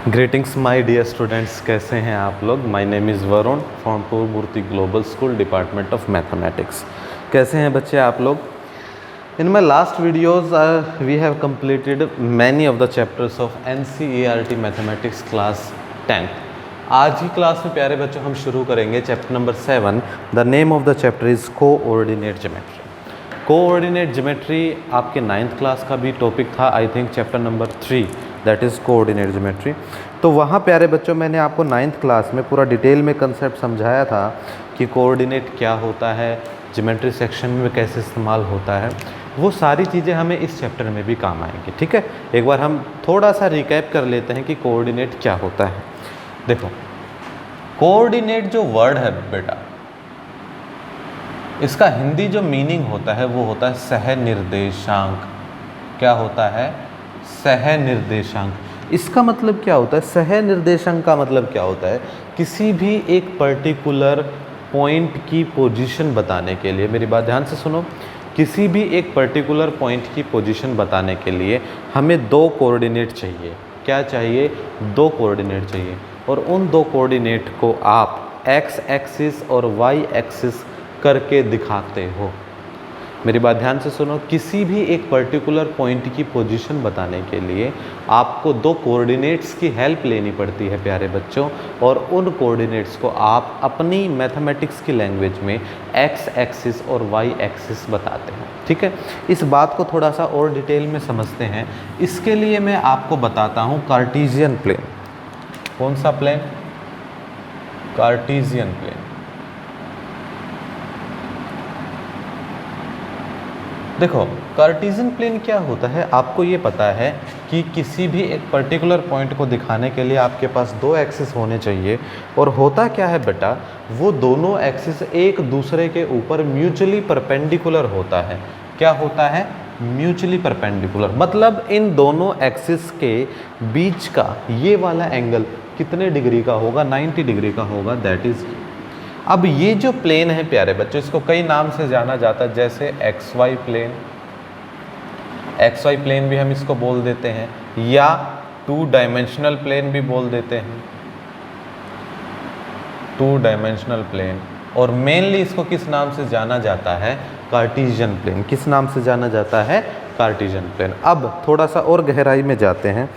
Greetings my dear students, कैसे हैं आप लोग। My name is Varun from Purva Murti global school, department of mathematics. कैसे हैं बच्चे आप लोग। In my last videos we have completed many of the chapters of NCERT mathematics class 10। आज की क्लास में प्यारे बच्चों हम शुरू करेंगे chapter number 7। The name of the chapter is coordinate geometry. Coordinate geometry आपके 9th क्लास का भी टॉपिक था, I think chapter number 3, that is coordinate geometry. तो वहाँ प्यारे बच्चों मैंने आपको 9th क्लास में पूरा डिटेल में कंसेप्ट समझाया था कि कोऑर्डिनेट क्या होता है, ज्योमेट्री सेक्शन में कैसे इस्तेमाल होता है। वो सारी चीज़ें हमें इस चैप्टर में भी काम आएंगी। ठीक है, एक बार हम थोड़ा सा रिकैप कर लेते हैं कि कोऑर्डिनेट क्या होता है। देखो, कोऑर्डिनेट जो वर्ड है बेटा, इसका हिंदी जो मीनिंग होता है वो होता है सह निर्देशांक। क्या होता है? सह निर्देशांक। इसका मतलब क्या होता है? सह निर्देशांक का मतलब क्या होता है? किसी भी एक पर्टिकुलर पॉइंट की पोजीशन बताने के लिए, मेरी बात ध्यान से सुनो, किसी भी एक पर्टिकुलर पॉइंट की पोजीशन बताने के लिए हमें 2 कोऑर्डिनेट चाहिए। क्या चाहिए? 2 कोऑर्डिनेट चाहिए। और उन 2 कोऑर्डिनेट को आप x एक्सिस और y एक्सिस करके दिखाते हो। मेरी बात ध्यान से सुनो, किसी भी एक पर्टिकुलर पॉइंट की पोजीशन बताने के लिए आपको 2 कोऑर्डिनेट्स की हेल्प लेनी पड़ती है प्यारे बच्चों, और उन कोऑर्डिनेट्स को आप अपनी मैथमेटिक्स की लैंग्वेज में x एक्सिस और y एक्सिस बताते हैं। ठीक है, इस बात को थोड़ा सा और डिटेल में समझते हैं। इसके लिए मैं आपको बताता हूँ कार्टेशियन प्लेन। कौन सा प्लेन? Cartesian plane. देखो, कार्टेशियन प्लेन क्या होता है, आपको ये पता है कि किसी भी एक पर्टिकुलर पॉइंट को दिखाने के लिए आपके पास 2 एक्सिस होने चाहिए। और होता क्या है बेटा, वो दोनों एक्सिस एक दूसरे के ऊपर म्यूचुअली परपेंडिकुलर होता है। क्या होता है? Mutually perpendicular. मतलब इन दोनों एक्सिस के बीच का ये वाला एंगल कितने डिग्री का होगा? 90 डिग्री का होगा, दैट इज। अब ये जो प्लेन है प्यारे बच्चों, इसको कई नाम से जाना जाता है, जैसे XY प्लेन। XY प्लेन भी हम इसको बोल देते हैं, या 2 डायमेंशनल प्लेन भी बोल देते हैं, 2 डायमेंशनल प्लेन। और मेनली इसको किस नाम से जाना जाता है? Cartesian plane. किस नाम से जाना जाता है? Cartesian plane. अब थोड़ा सा और गहराई में जाते हैं।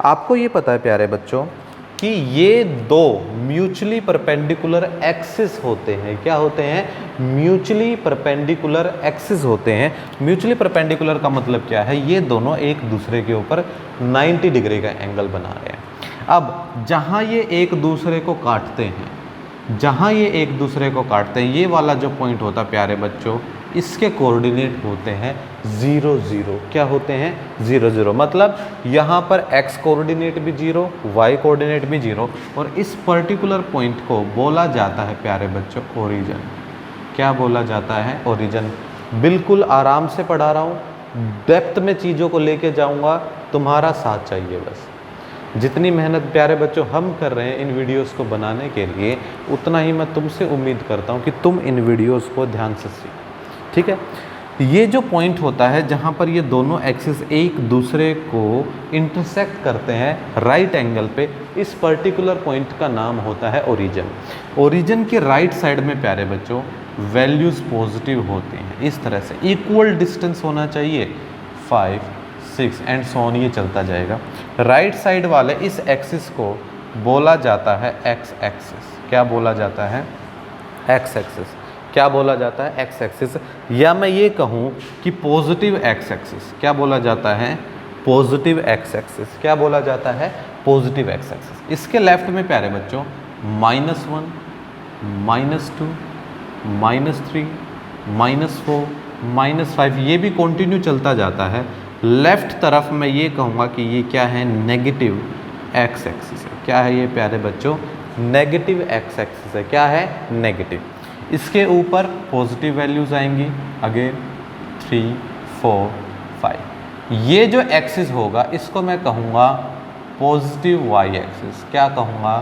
आपको ये पता है प्यारे बच्चों कि ये 2 म्यूचुअली परपेंडिकुलर एक्सिस होते हैं। क्या होते हैं? म्यूचुअली परपेंडिकुलर एक्सिस होते हैं। म्यूचुअली परपेंडिकुलर का मतलब क्या है? ये दोनों एक दूसरे के ऊपर 90 डिग्री का एंगल बना रहे हैं। अब जहाँ ये एक दूसरे को काटते हैं, जहाँ ये एक दूसरे को काटते हैं, ये वाला जो पॉइंट होता है प्यारे बच्चों, इसके कोऑर्डिनेट होते हैं 0 0। क्या होते हैं? 0 0। मतलब यहाँ पर x कोऑर्डिनेट भी 0, y कोऑर्डिनेट भी 0, और इस पर्टिकुलर पॉइंट को बोला जाता है प्यारे बच्चों ओरिजिन। क्या बोला जाता है? ओरिजिन। बिल्कुल आराम से पढ़ा रहा हूँ, डेप्थ में चीज़ों को लेके जाऊँगा, तुम्हारा साथ चाहिए बस। जितनी मेहनत प्यारे बच्चों हम कर रहे हैं इन वीडियोस को बनाने के लिए, उतना ही मैं तुमसे उम्मीद करता हूँ कि तुम इन वीडियोस को ध्यान से सीखो। ठीक है, ये जो पॉइंट होता है जहाँ पर ये दोनों एक्सिस एक दूसरे को इंटरसेक्ट करते हैं राइट एंगल पे, इस पर्टिकुलर पॉइंट का नाम होता है ओरिजिन। ओरिजिन के राइट साइड में प्यारे बच्चों वैल्यूज़ पॉजिटिव होती हैं। इस तरह से इक्वल डिस्टेंस होना चाहिए, 5 6 एंड सो ऑन, ये चलता जाएगा। राइट साइड वाले इस एक्सिस को बोला जाता है x एक्सिस। क्या बोला जाता है? x axis. क्या बोला जाता है? x axis. या मैं ये कहूँ कि पॉजिटिव x एक्सिस। क्या बोला जाता है? Positive x axis. क्या बोला जाता है? Positive x axis. इसके लेफ्ट में प्यारे बच्चों -1 -2 -3 -4 -5, ये भी कंटिन्यू चलता जाता है। लेफ्ट तरफ मैं ये कहूँगा कि ये क्या है? नेगेटिव x एक्सिस है। क्या है ये प्यारे बच्चों? नेगेटिव x एक्सिस है। क्या है? नेगेटिव। इसके ऊपर पॉजिटिव वैल्यूज़ आएंगी, अगेन 3 4 5। ये जो एक्सिस होगा इसको मैं कहूँगा पॉजिटिव y एक्सिस। क्या कहूँगा?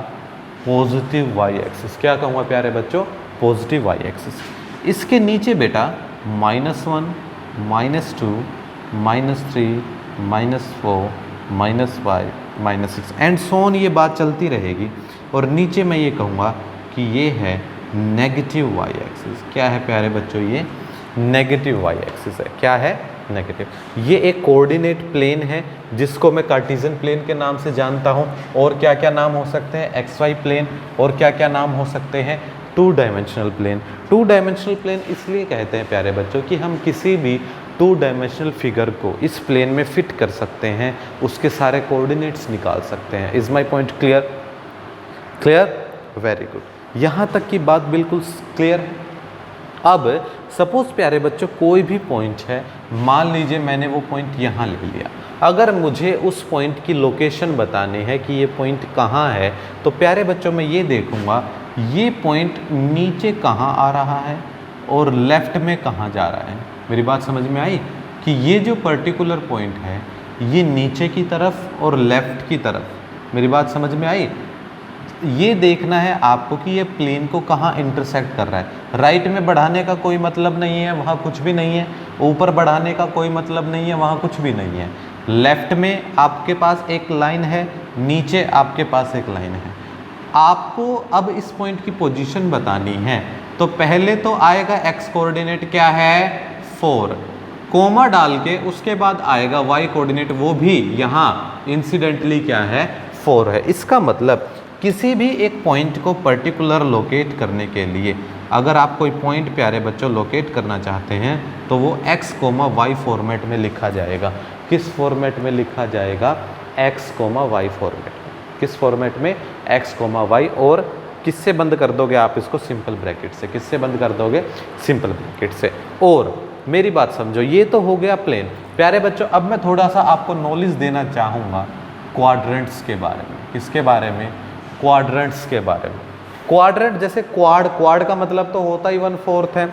Positive y axis. क्या कहूँगा प्यारे बच्चों? Positive y axis. इसके नीचे बेटा -1 -2 -3 -4 -5 -6 एंड सोन, ये बात चलती रहेगी। और नीचे मैं ये कहूँगा कि ये है नेगेटिव वाई एक्सिस। क्या है प्यारे बच्चों? ये नेगेटिव वाई एक्सिस है। क्या है? नेगेटिव। ये एक कोऑर्डिनेट प्लेन है जिसको मैं कार्टेशियन प्लेन के नाम से जानता हूँ। और क्या क्या नाम हो सकते हैं? X Y plane. और क्या क्या नाम हो सकते हैं? 2 डायमेंशनल प्लेन। 2 डायमेंशनल प्लेन इसलिए कहते हैं प्यारे बच्चों कि हम किसी भी 2 डायमेंशनल फिगर को इस प्लेन में फिट कर सकते हैं, उसके सारे कोऑर्डिनेट्स निकाल सकते हैं। Is my point clear? Clear? Very good. यहाँ तक की बात बिल्कुल क्लियर है। अब सपोज प्यारे बच्चों कोई भी पॉइंट है, मान लीजिए मैंने वो पॉइंट यहाँ ले लिया। अगर मुझे उस पॉइंट की लोकेशन बतानी है कि ये पॉइंट कहाँ है, तो प्यारे बच्चों मैं ये देखूँगा ये पॉइंट नीचे कहाँ आ रहा है और लेफ़्ट में कहाँ जा रहा है। मेरी बात समझ में आई कि ये जो पर्टिकुलर पॉइंट है ये नीचे की तरफ और लेफ़्ट की तरफ। मेरी बात समझ में आई? ये देखना है आपको कि ये प्लेन को कहाँ इंटरसेक्ट कर रहा है। राइट में बढ़ाने का कोई मतलब नहीं है, वहाँ कुछ भी नहीं है। ऊपर बढ़ाने का कोई मतलब नहीं है, वहाँ कुछ भी नहीं है। लेफ्ट में आपके पास एक लाइन है, नीचे आपके पास एक लाइन है। आपको अब इस पॉइंट की पोजीशन बतानी है, तो पहले तो आएगा एक्स कोऑर्डिनेट क्या है 4, कोमा डाल के उसके बाद आएगा वाई कोऑर्डिनेट, वो भी यहाँ इंसिडेंटली क्या है 4 है। इसका मतलब किसी भी एक पॉइंट को पर्टिकुलर लोकेट करने के लिए अगर आप कोई पॉइंट प्यारे बच्चों लोकेट करना चाहते हैं तो वो x, y फॉर्मेट में लिखा जाएगा। किस फॉर्मेट में लिखा जाएगा? x, y फॉर्मेट में। किस फॉर्मेट में? x, y। और किससे बंद कर दोगे आप इसको? सिंपल ब्रैकेट से। किससे बंद कर दोगे? सिंपल ब्रैकेट से। और मेरी बात समझो, ये तो हो गया प्लेन। प्यारे बच्चों अब मैं थोड़ा सा आपको नॉलेज देना चाहूँगा क्वाड्रेंट्स के बारे में। किसके बारे में? क्वाड्रेंट्स के बारे में। क्वाड्रेंट जैसे क्वाड का मतलब तो होता ही 1/4 है।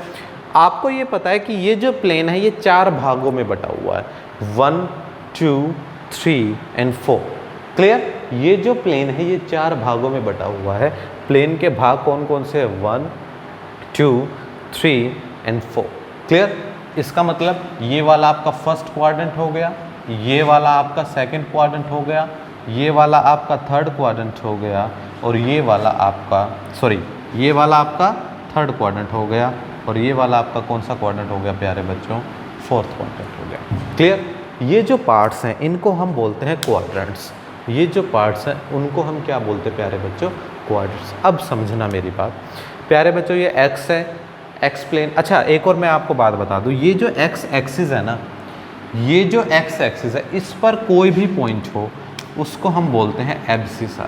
आपको ये पता है कि ये जो प्लेन है ये 4 भागों में बटा हुआ है, 1, 2, 3 एंड 4। क्लियर? ये जो प्लेन है ये 4 भागों में बटा हुआ है। प्लेन के भाग कौन कौन से हैं? 1, 2, 3 एंड 4। क्लियर? इसका मतलब ये वाला आपका फर्स्ट क्वाड्रेंट हो गया, ये वाला आपका सेकंड क्वाड्रेंट हो गया, ये वाला आपका थर्ड क्वाड्रेंट हो गया, और ये वाला आपका ये वाला आपका थर्ड क्वाड्रेंट हो गया, और ये वाला आपका कौन सा क्वाड्रेंट हो गया प्यारे बच्चों? फोर्थ क्वाड्रेंट हो गया। क्लियर? ये जो पार्ट्स हैं इनको हम बोलते हैं क्वाड्रेंट्स। ये जो पार्ट्स हैं उनको हम क्या बोलते हैं प्यारे बच्चों? क्वाड्रेंट्स। अब समझना मेरी बात प्यारे बच्चों, ये एक्स है, एक्स प्लेन। अच्छा एक और मैं आपको बात बता दूँ, ये जो एक्स एक्सिस है ना, ये जो एक्स एक्सिस है इस पर कोई भी पॉइंट हो उसको हम बोलते हैं एब्सिसा।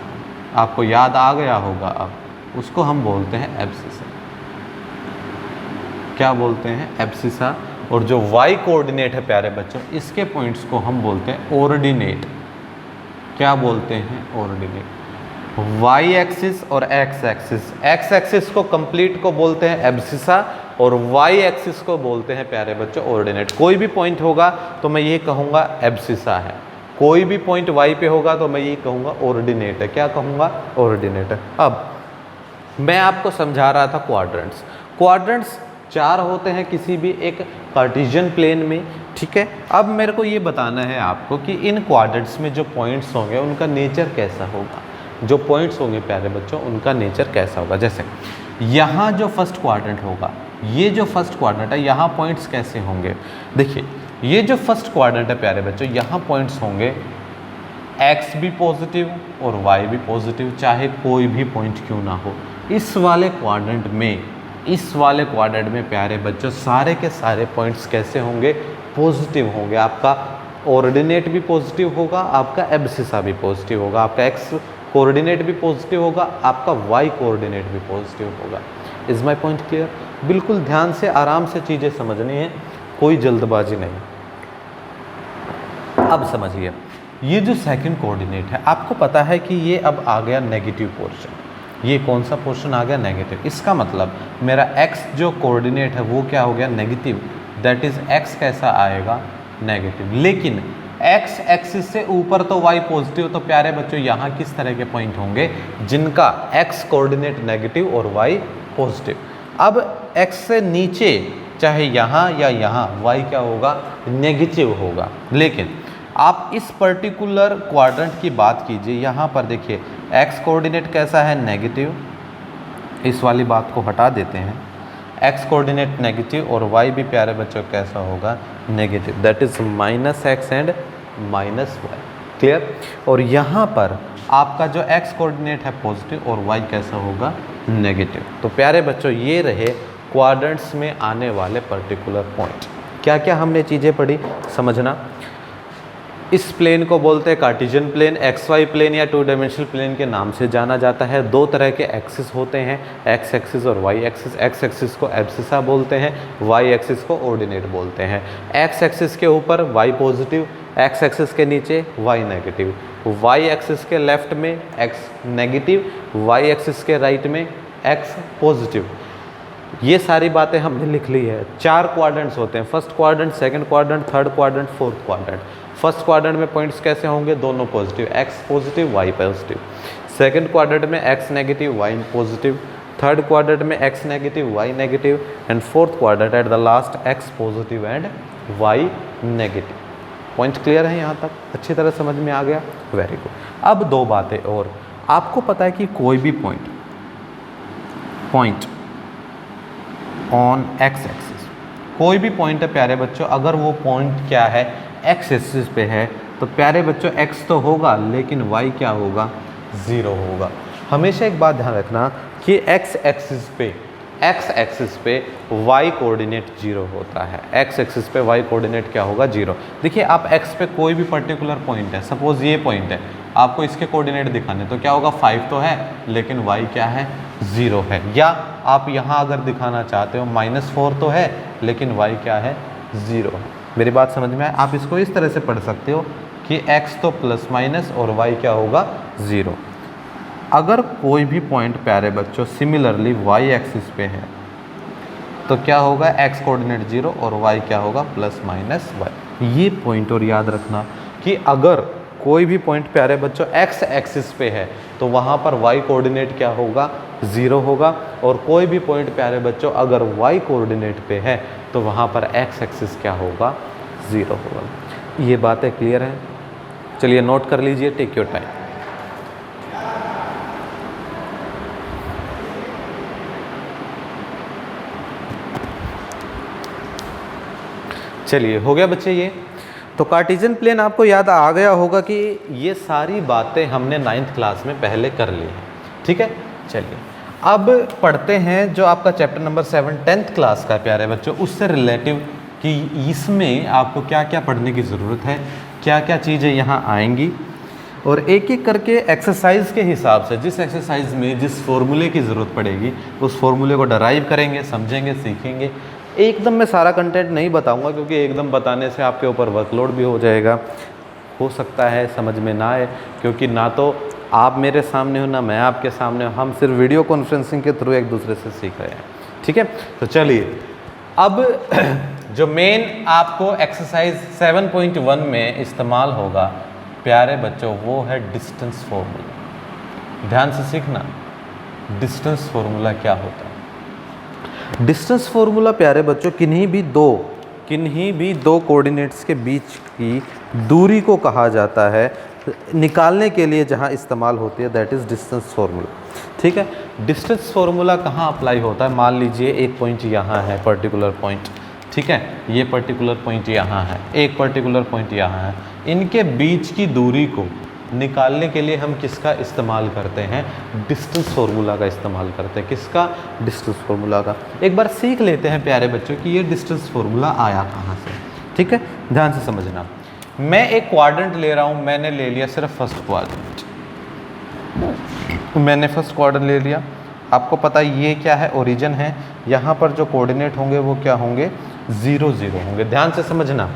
आपको याद आ गया होगा अब, उसको हम बोलते हैं एब्सिसा। क्या बोलते हैं? एब्सिसा। और जो वाई कोऑर्डिनेट है प्यारे बच्चों, इसके पॉइंट्स को हम बोलते हैं ऑर्डिनेट। क्या बोलते हैं? ऑर्डिनेट। वाई एक्सिस और एक्स एक्सिस, एक्स एक्सिस को कंप्लीट को बोलते हैं एब्सिसा और वाई एक्सिस को बोलते हैं प्यारे बच्चों ऑर्डिनेट। कोई भी पॉइंट होगा तो मैं ये कहूँगा एब्सिसा है, कोई भी पॉइंट वाई पे होगा तो मैं ये कहूँगा ऑर्डिनेट है। क्या कहूँगा? ऑर्डिनेट है। अब मैं आपको समझा रहा था क्वाड्रेंट्स। क्वाड्रेंट्स 4 होते हैं किसी भी एक कार्टेशियन प्लेन में, ठीक है। अब मेरे को ये बताना है आपको कि इन क्वाड्रेंट्स में जो पॉइंट्स होंगे उनका नेचर कैसा होगा। जो पॉइंट्स होंगे प्यारे बच्चों उनका नेचर कैसा होगा। जैसे यहाँ जो फर्स्ट क्वाड्रेंट होगा, ये जो फर्स्ट क्वाड्रेंट है, यहाँ पॉइंट्स कैसे होंगे? देखिए ये जो फर्स्ट क्वाड्रेंट है प्यारे बच्चों, यहाँ पॉइंट्स होंगे x भी पॉजिटिव और y भी पॉजिटिव, चाहे कोई भी पॉइंट क्यों ना हो। इस वाले क्वाड्रेंट में प्यारे बच्चों सारे के सारे पॉइंट्स कैसे होंगे? पॉजिटिव होंगे। आपका ऑर्डिनेट भी पॉजिटिव होगा, आपका एब्सिसा भी पॉजिटिव होगा, आपका x कोऑर्डिनेट भी पॉजिटिव होगा, आपका y कोऑर्डिनेट भी पॉजिटिव होगा। Is my point clear? बिल्कुल ध्यान से आराम से चीज़ें समझनी है, कोई जल्दबाजी नहीं। अब समझिए ये जो सेकंड कोऑर्डिनेट है, आपको पता है कि ये अब आ गया नेगेटिव पोर्शन। ये कौन सा पोर्शन आ गया? नेगेटिव। इसका मतलब मेरा x जो कोऑर्डिनेट है वो क्या हो गया? नेगेटिव। दैट इज x कैसा आएगा? नेगेटिव। लेकिन x एक्सिस से ऊपर तो y पॉजिटिव, तो प्यारे बच्चों यहाँ किस तरह के पॉइंट होंगे जिनका x कोऑर्डिनेट नेगेटिव और y पॉजिटिव। अब x से नीचे चाहे यहाँ या यहाँ y क्या होगा? नेगेटिव होगा। लेकिन आप इस पर्टिकुलर क्वाड्रेंट की बात कीजिए, यहाँ पर देखिए एक्स कोऑर्डिनेट कैसा है, नेगेटिव, इस वाली बात को हटा देते हैं, एक्स कोऑर्डिनेट नेगेटिव और वाई भी प्यारे बच्चों कैसा होगा, negative, that is minus X and minus Y, clear. और यहाँ पर आपका जो एक्स कोऑर्डिनेट है पॉजिटिव और वाई कैसा होगा, नेगेटिव। तो प्यारे बच्चों ये रहे क्वाड्रेंट्स में आने वाले पर्टिकुलर पॉइंट। क्या क्या हमने चीज़ें पढ़ी समझना। इस प्लेन को बोलते हैं Cartesian plane, X Y plane या टू डायमेंशनल प्लेन के नाम से जाना जाता है। दो तरह के एक्सिस होते हैं, एक्स एक्सिस और वाई एक्सिस। एक्स एक्सिस को एब्सिसा बोलते हैं, वाई एक्सिस को ऑर्डिनेट बोलते हैं। एक्स एक्सिस के ऊपर वाई पॉजिटिव, एक्स एक्सिस के नीचे वाई नेगेटिव, वाई एक्सिस के लेफ्ट में एक्स नेगेटिव, वाई एक्सिस के राइट में एक्स पॉजिटिव। ये सारी बातें हमने लिख ली है। 4 क्वाड्रेंट्स होते हैं, first quadrant, second quadrant, third quadrant, fourth quadrant. First quadrant में पॉइंट्स कैसे होंगे, दोनों positive, x positive y positive. Second quadrant में x negative y positive, third quadrant में x negative y negative, and fourth quadrant at the last x positive and y negative. Point clear है यहाँ तक, अच्छी तरह समझ में आ गया, वेरी गुड। अब 2 बातें और, आपको पता है कि कोई भी पॉइंट ऑन एक्स एक्सिस, कोई भी पॉइंट है प्यारे बच्चों, अगर वो पॉइंट क्या है एक्स एक्सिस पे है, तो प्यारे बच्चों एक्स तो होगा लेकिन वाई क्या होगा, 0 होगा। हमेशा एक बात ध्यान रखना कि एक्स एक्सिस पे वाई कोऑर्डिनेट 0 होता है। एक्स एक्सिस पे वाई कोऑर्डिनेट क्या होगा, 0। देखिए आप एक्स पे कोई भी पर्टिकुलर पॉइंट है, सपोज ये पॉइंट है, आपको इसके कोऑर्डिनेट दिखाने, तो क्या होगा, 5 तो है लेकिन वाई क्या है, 0 है। या आप यहाँ अगर दिखाना चाहते हो -4 तो है लेकिन वाई क्या है, 0 है। मेरी बात समझ में आए। आप इसको इस तरह से पढ़ सकते हो कि x तो प्लस माइनस और y क्या होगा, 0। अगर कोई भी पॉइंट प्यारे बच्चों सिमिलरली y एक्सिस पे है तो क्या होगा, x कोऑर्डिनेट 0 और y क्या होगा, प्लस माइनस y। ये पॉइंट और याद रखना कि अगर कोई भी पॉइंट प्यारे बच्चों x एक्सिस पे है तो वहाँ पर y कोऑर्डिनेट क्या होगा, 0 होगा। और कोई भी पॉइंट प्यारे बच्चों अगर y कोऑर्डिनेट पे है तो वहाँ पर x एक्सिस क्या होगा, 0 होगा। ये बातें क्लियर हैं, चलिए नोट कर लीजिए, टेक योर टाइम। चलिए हो गया बच्चे ये। तो कार्टेशियन प्लेन आपको याद आ गया होगा कि ये सारी बातें हमने 9th क्लास में पहले कर ली हैं, ठीक है। चलिए अब पढ़ते हैं जो आपका चैप्टर नंबर 7 10th क्लास का प्यारे बच्चों, उससे रिलेटिव कि इसमें आपको क्या क्या पढ़ने की ज़रूरत है, क्या क्या चीज़ें यहाँ आएंगी, और एक एक करके एक्सरसाइज के हिसाब से जिस एक्सरसाइज में जिस फॉर्मूले की ज़रूरत पड़ेगी उस फॉर्मूले को डराइव करेंगे, समझेंगे, सीखेंगे। एकदम मैं सारा कंटेंट नहीं बताऊंगा क्योंकि एकदम बताने से आपके ऊपर वर्कलोड भी हो जाएगा, हो सकता है समझ में ना आए, क्योंकि ना तो आप मेरे सामने हो ना मैं आपके सामने हूँ, हम सिर्फ वीडियो कॉन्फ्रेंसिंग के थ्रू एक दूसरे से सीख रहे हैं, ठीक है। तो चलिए अब जो मेन आपको एक्सरसाइज 7.1 में इस्तेमाल होगा प्यारे बच्चों वो है डिस्टेंस फॉर्मूला। ध्यान से सीखना, डिस्टेंस फॉर्मूला क्या होता है। डिस्टेंस फॉर्मूला प्यारे बच्चों किन्हीं भी दो कोऑर्डिनेट्स के बीच की दूरी को कहा जाता है निकालने के लिए जहां इस्तेमाल होती है, दैट इज़ डिस्टेंस फॉर्मूला, ठीक है। डिस्टेंस फॉर्मूला कहाँ अप्लाई होता है, मान लीजिए एक पॉइंट यहाँ है, पर्टिकुलर पॉइंट, ठीक है, ये पर्टिकुलर पॉइंट यहाँ है, एक पर्टिकुलर पॉइंट यहाँ है, इनके बीच की दूरी को निकालने के लिए हम किसका इस्तेमाल करते हैं, डिस्टेंस फॉर्मूला का इस्तेमाल करते हैं। किसका, डिस्टेंस फॉर्मूला का। एक बार सीख लेते हैं प्यारे बच्चों कि ये डिस्टेंस फॉर्मूला आया कहाँ से, ठीक है, ध्यान से समझना। मैं एक क्वाड्रेंट ले रहा हूँ, मैंने ले लिया सिर्फ फर्स्ट क्वाड्रेंट, मैंने फर्स्ट क्वाड्रेंट ले लिया। आपको पता है ये क्या है, ओरिजिन है, यहाँ पर जो कोऑर्डिनेट होंगे वो क्या होंगे, 0 0 होंगे। ध्यान से समझना,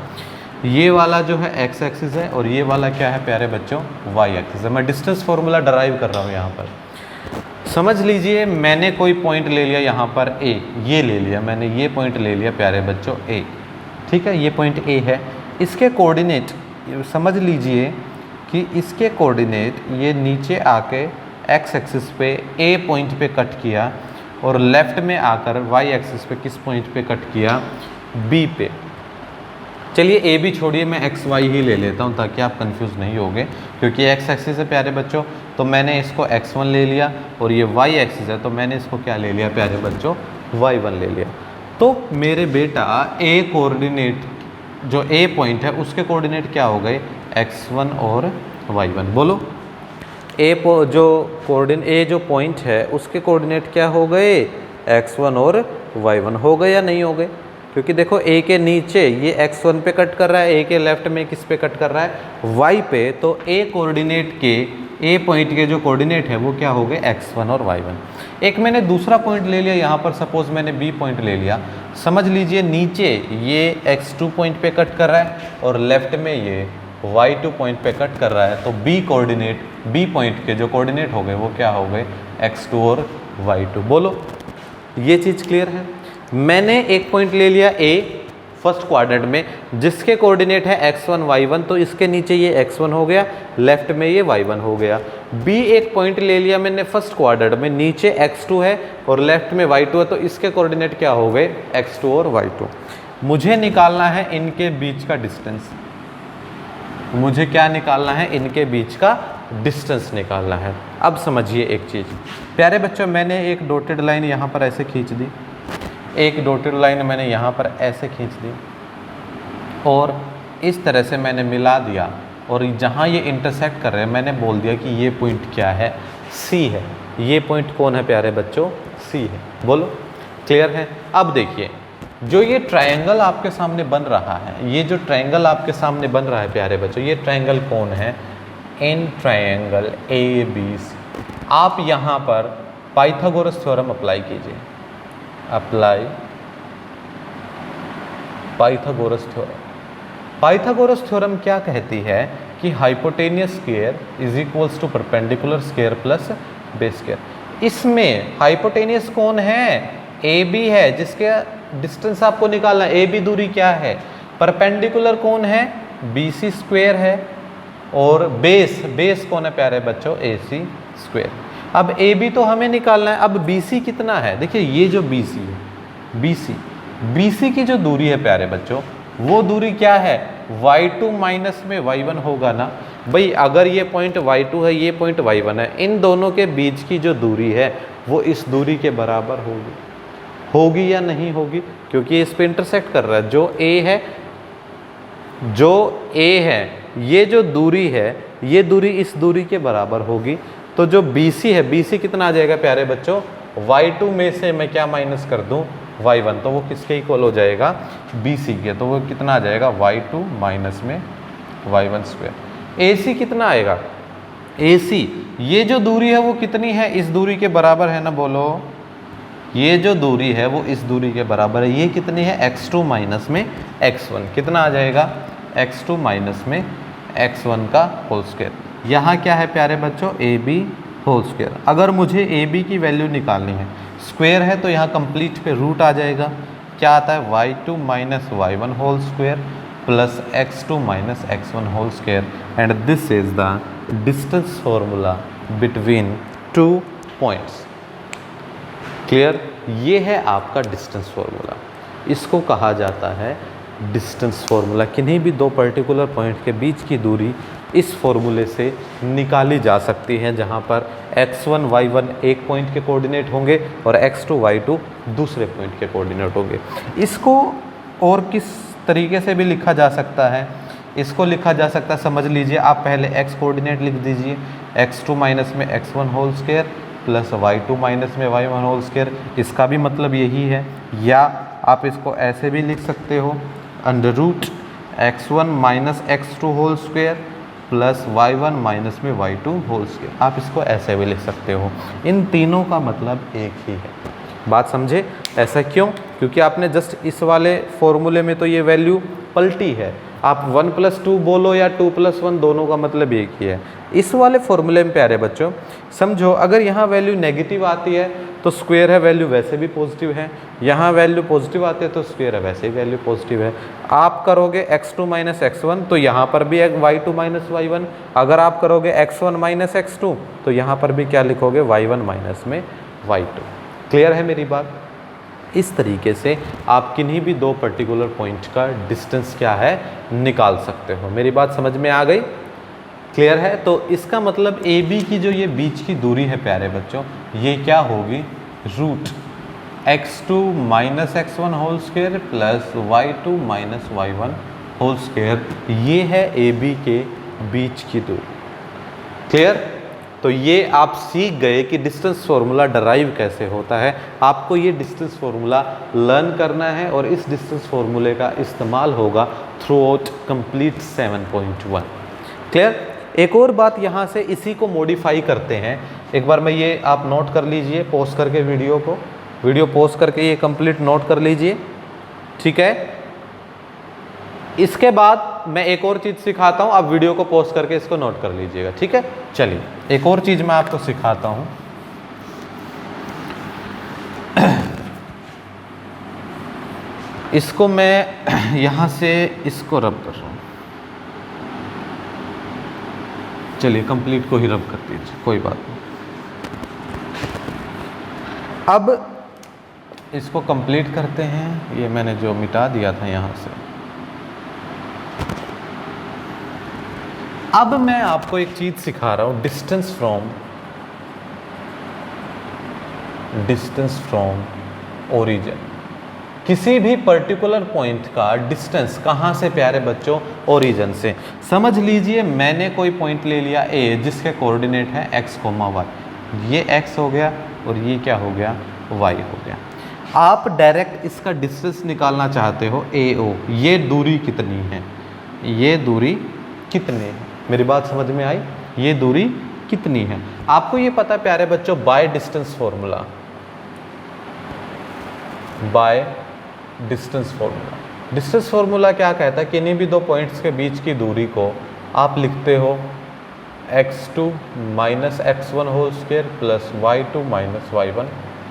ये वाला जो है एक्स एक्सिस है और ये वाला क्या है प्यारे बच्चों, वाई एक्सिस है। मैं डिस्टेंस फॉर्मूला डराइव कर रहा हूँ यहाँ पर। समझ लीजिए मैंने कोई पॉइंट ले लिया यहाँ पर ए, ये ले लिया मैंने, ये पॉइंट ले लिया प्यारे बच्चों ए, ठीक है, ये पॉइंट ए है। इसके कोऑर्डिनेट समझ लीजिए कि इसके कोऑर्डिनेट ये नीचे आके एक्स एक्सिस पे ए पॉइंट पे कट किया और लेफ्ट में आकर वाई एक्सिस पे किस पॉइंट पे कट किया, बी पे। चलिए ए बी छोड़िए, मैं एक्स वाई ही ले लेता हूँ ताकि आप कंफ्यूज नहीं होगे, क्योंकि एक्स एक्सिस है प्यारे बच्चों, तो मैंने इसको x1 ले लिया, और ये y एक्सिस है तो मैंने इसको क्या ले लिया प्यारे बच्चों, y1 ले लिया। तो मेरे बेटा ए कोऑर्डिनेट जो ए पॉइंट है उसके कोऑर्डिनेट क्या हो गए, x1 और y1। बोलो ए जो पॉइंट है उसके कोऑर्डिनेट क्या हो गए, x1 और y1 हो गए या नहीं हो गए, क्योंकि देखो ए के नीचे ये x1 पे कट कर रहा है, ए के लेफ्ट में किस पे कट कर रहा है, y पे, तो ए कोऑर्डिनेट के, ए पॉइंट के जो कोऑर्डिनेट है वो क्या हो गए, x1 और y1। एक मैंने दूसरा पॉइंट ले लिया यहाँ पर, सपोज मैंने b पॉइंट ले लिया, समझ लीजिए नीचे ये x2 पॉइंट पे कट कर रहा है और लेफ्ट में ये y2 पॉइंट पे कट कर रहा है, तो b कोऑर्डिनेट, b पॉइंट के जो कोऑर्डिनेट हो गए वो क्या हो गए, x2 और y2। बोलो ये चीज़ क्लियर है। मैंने एक पॉइंट ले लिया a फर्स्ट क्वाड्रेंट में जिसके कोऑर्डिनेट है x1 y1, तो इसके नीचे ये x1 हो गया, लेफ्ट में ये y1 हो गया। b एक पॉइंट ले लिया मैंने फर्स्ट क्वाड्रेंट में, नीचे x2 है और लेफ्ट में y2 है, तो इसके कोऑर्डिनेट क्या हो गए, x2 और y2। मुझे निकालना है इनके बीच का डिस्टेंस, मुझे क्या निकालना है, इनके बीच का डिस्टेंस निकालना है। अब समझिए एक चीज़ प्यारे बच्चों, मैंने एक डॉटेड लाइन यहाँ पर ऐसे खींच दी, एक डॉटेड लाइन मैंने यहाँ पर ऐसे खींच दी, और इस तरह से मैंने मिला दिया, और जहाँ ये इंटरसेक्ट कर रहे हैं मैंने बोल दिया कि ये पॉइंट क्या है, C है। ये पॉइंट कौन है प्यारे बच्चों, C है। बोलो क्लियर है। अब देखिए जो ये ट्रायंगल आपके सामने बन रहा है, ये जो ट्रायंगल आपके सामने बन रहा है प्यारे बच्चों, ये ट्रायंगल कौन है, इन ट्रायंगल ABC। आप यहाँ पर पाइथागोरस थ्योरम अप्लाई कीजिए, apply Pythagoras theorem. Pythagoras theorem क्या कहती है कि hypotenuse square is equals to perpendicular square plus base square. इसमें हाइपोटेनियस कौन है, AB है, जिसके डिस्टेंस आपको निकालना है। AB दूरी क्या है, परपेंडिकुलर कौन है, BC स्क्वायर है, और बेस कौन है प्यारे बच्चों, AC स्क्वायर। अब AB तो हमें निकालना है, अब BC कितना है, देखिए ये जो BC है, BC की जो दूरी है प्यारे बच्चों, वो दूरी क्या है, y2 माइनस में y1 होगा ना भाई। अगर ये पॉइंट y2 है, ये पॉइंट y1 है, इन दोनों के बीच की जो दूरी है वो इस दूरी के बराबर होगी या नहीं होगी, क्योंकि इस पे इंटरसेक्ट कर रहा है। जो A है, ये जो दूरी है, ये दूरी इस दूरी के बराबर होगी। तो जो BC है, BC कितना आ जाएगा प्यारे बच्चों, y2 में से मैं क्या माइनस कर दूं, y1, तो वो किसके इक्वल हो जाएगा, BC के, तो वो कितना आ जाएगा, y2 माइनस में y1 स्क्वायर। AC कितना आएगा, AC ये जो दूरी है वो कितनी है, इस दूरी के बराबर है ना, बोलो ये जो दूरी है वो इस दूरी के बराबर है। ये कितनी है, x2 माइनस में x1, कितना आ जाएगा, x2 माइनस में x1 का होल स्क्वायर। यहाँ क्या है प्यारे बच्चों, AB होल स्क्वायर। अगर मुझे AB की वैल्यू निकालनी है, स्क्वायर है तो यहाँ कंप्लीट पे रूट आ जाएगा, क्या आता है, y2 minus y1 whole square plus x2 minus x1 whole square, and this is the distance formula between 2 points. Clear, ये है आपका डिस्टेंस फॉर्मूला, इसको कहा जाता है डिस्टेंस फॉर्मूला। किन्हीं भी दो पर्टिकुलर पॉइंट के बीच की दूरी इस फॉर्मूले से निकाली जा सकती है, जहाँ पर x1 y1 एक पॉइंट के कोऑर्डिनेट होंगे और x2 y2 दूसरे पॉइंट के कोऑर्डिनेट होंगे। इसको और किस तरीके से भी लिखा जा सकता है, इसको लिखा जा सकता है, समझ लीजिए आप पहले x कोऑर्डिनेट लिख दीजिए, x2 माइनस में x1 whole square plus y2 minus में y1 होल स्क्वायर। इसका भी मतलब यही है, या आप इसको ऐसे भी लिख सकते हो, under root x1 minus x2 whole square plus y1 minus में y2 होल स्क्वायर। आप इसको ऐसे भी लिख सकते हो। इन तीनों का मतलब एक ही है। बात समझे, ऐसा क्यों, क्योंकि आपने जस्ट इस वाले फॉर्मूले में तो ये वैल्यू पलटी है, आप 1 + 2 बोलो या 2 + 1, दोनों का मतलब एक ही है। इस वाले फॉर्मूले में प्यारे बच्चों समझो, अगर यहाँ वैल्यू नेगेटिव आती है तो स्क्वायर है वैल्यू वैसे भी पॉजिटिव है, यहाँ वैल्यू पॉजिटिव आती है तो स्क्वायर है वैसे ही वैल्यू पॉजिटिव है। आप करोगे x2 माइनस x1 तो यहाँ पर भी y2 माइनस y1, अगर आप करोगे x1 माइनस x2 तो यहाँ पर भी क्या लिखोगे, y1 माइनस में y2। क्लियर है मेरी बात। इस तरीके से आप किन्हीं भी दो पर्टिकुलर पॉइंट का डिस्टेंस क्या है निकाल सकते हो। मेरी बात समझ में आ गई, क्लियर है? तो इसका मतलब ए बी की जो ये बीच की दूरी है प्यारे बच्चों, ये क्या होगी, root x2 minus x1 whole square plus y2 minus y1 whole square, ये है ए बी के बीच की दूरी। क्लियर? तो ये आप सीख गए कि डिस्टेंस फॉर्मूला डराइव कैसे होता है। आपको ये डिस्टेंस फॉर्मूला लर्न करना है और इस डिस्टेंस फॉर्मूले का इस्तेमाल होगा थ्रू आउट कंप्लीट 7.1। क्लियर? एक और बात यहाँ से इसी को मॉडिफाई करते हैं, एक बार मैं ये आप नोट कर लीजिए, पॉज करके वीडियो पॉज करके ये कंप्लीट नोट कर लीजिए, ठीक है? इसके बाद मैं एक और चीज़ सिखाता हूँ, आप वीडियो को पॉज करके इसको नोट कर लीजिएगा, ठीक है? चलिए एक और चीज़ मैं आपको सिखाता हूँ। इसको मैं यहाँ से इसको रब कर रहा हूँ, चलिए कंप्लीट को ही रब कर दीजिए, कोई बात नहीं। अब इसको कंप्लीट करते हैं, ये मैंने जो मिटा दिया था यहाँ से। अब मैं आपको एक चीज़ सिखा रहा हूँ, डिस्टेंस फ्रॉम ओरिजिन। किसी भी पर्टिकुलर पॉइंट का डिस्टेंस कहाँ से प्यारे बच्चों, ओरिजिन से। समझ लीजिए मैंने कोई पॉइंट ले लिया ए जिसके कोऑर्डिनेट है x, y, ये x हो गया और ये क्या हो गया, y हो गया। आप डायरेक्ट इसका डिस्टेंस निकालना चाहते हो AO, ये दूरी कितनी है, ये दूरी कितनी है, मेरी बात समझ में आई? ये दूरी कितनी है आपको ये पता है प्यारे बच्चों, bye distance formula, bye distance formula. Distance formula क्या कहता है, किन्हीं भी दो पॉइंट्स के बीच की दूरी को आप लिखते हो x2 minus x1 whole square plus y2 minus y1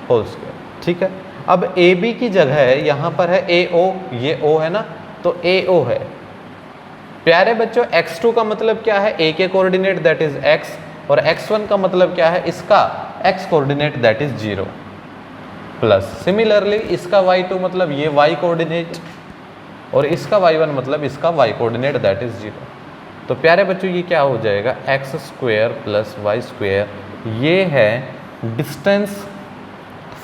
whole square, ठीक है? अब ए बी की जगह है, यहाँ पर है AO, ये O है ना, तो AO है। प्यारे बच्चों x2 का मतलब क्या है, a के कोऑर्डिनेट दैट इज x, और x1 का मतलब क्या है, इसका x coordinate that is 0, plus similarly इसका y2 मतलब ये y कोऑर्डिनेट, और इसका y1 मतलब इसका y कोऑर्डिनेट दैट इज 0। तो प्यारे बच्चों ये क्या हो जाएगा, x square plus y square, ये है डिस्टेंस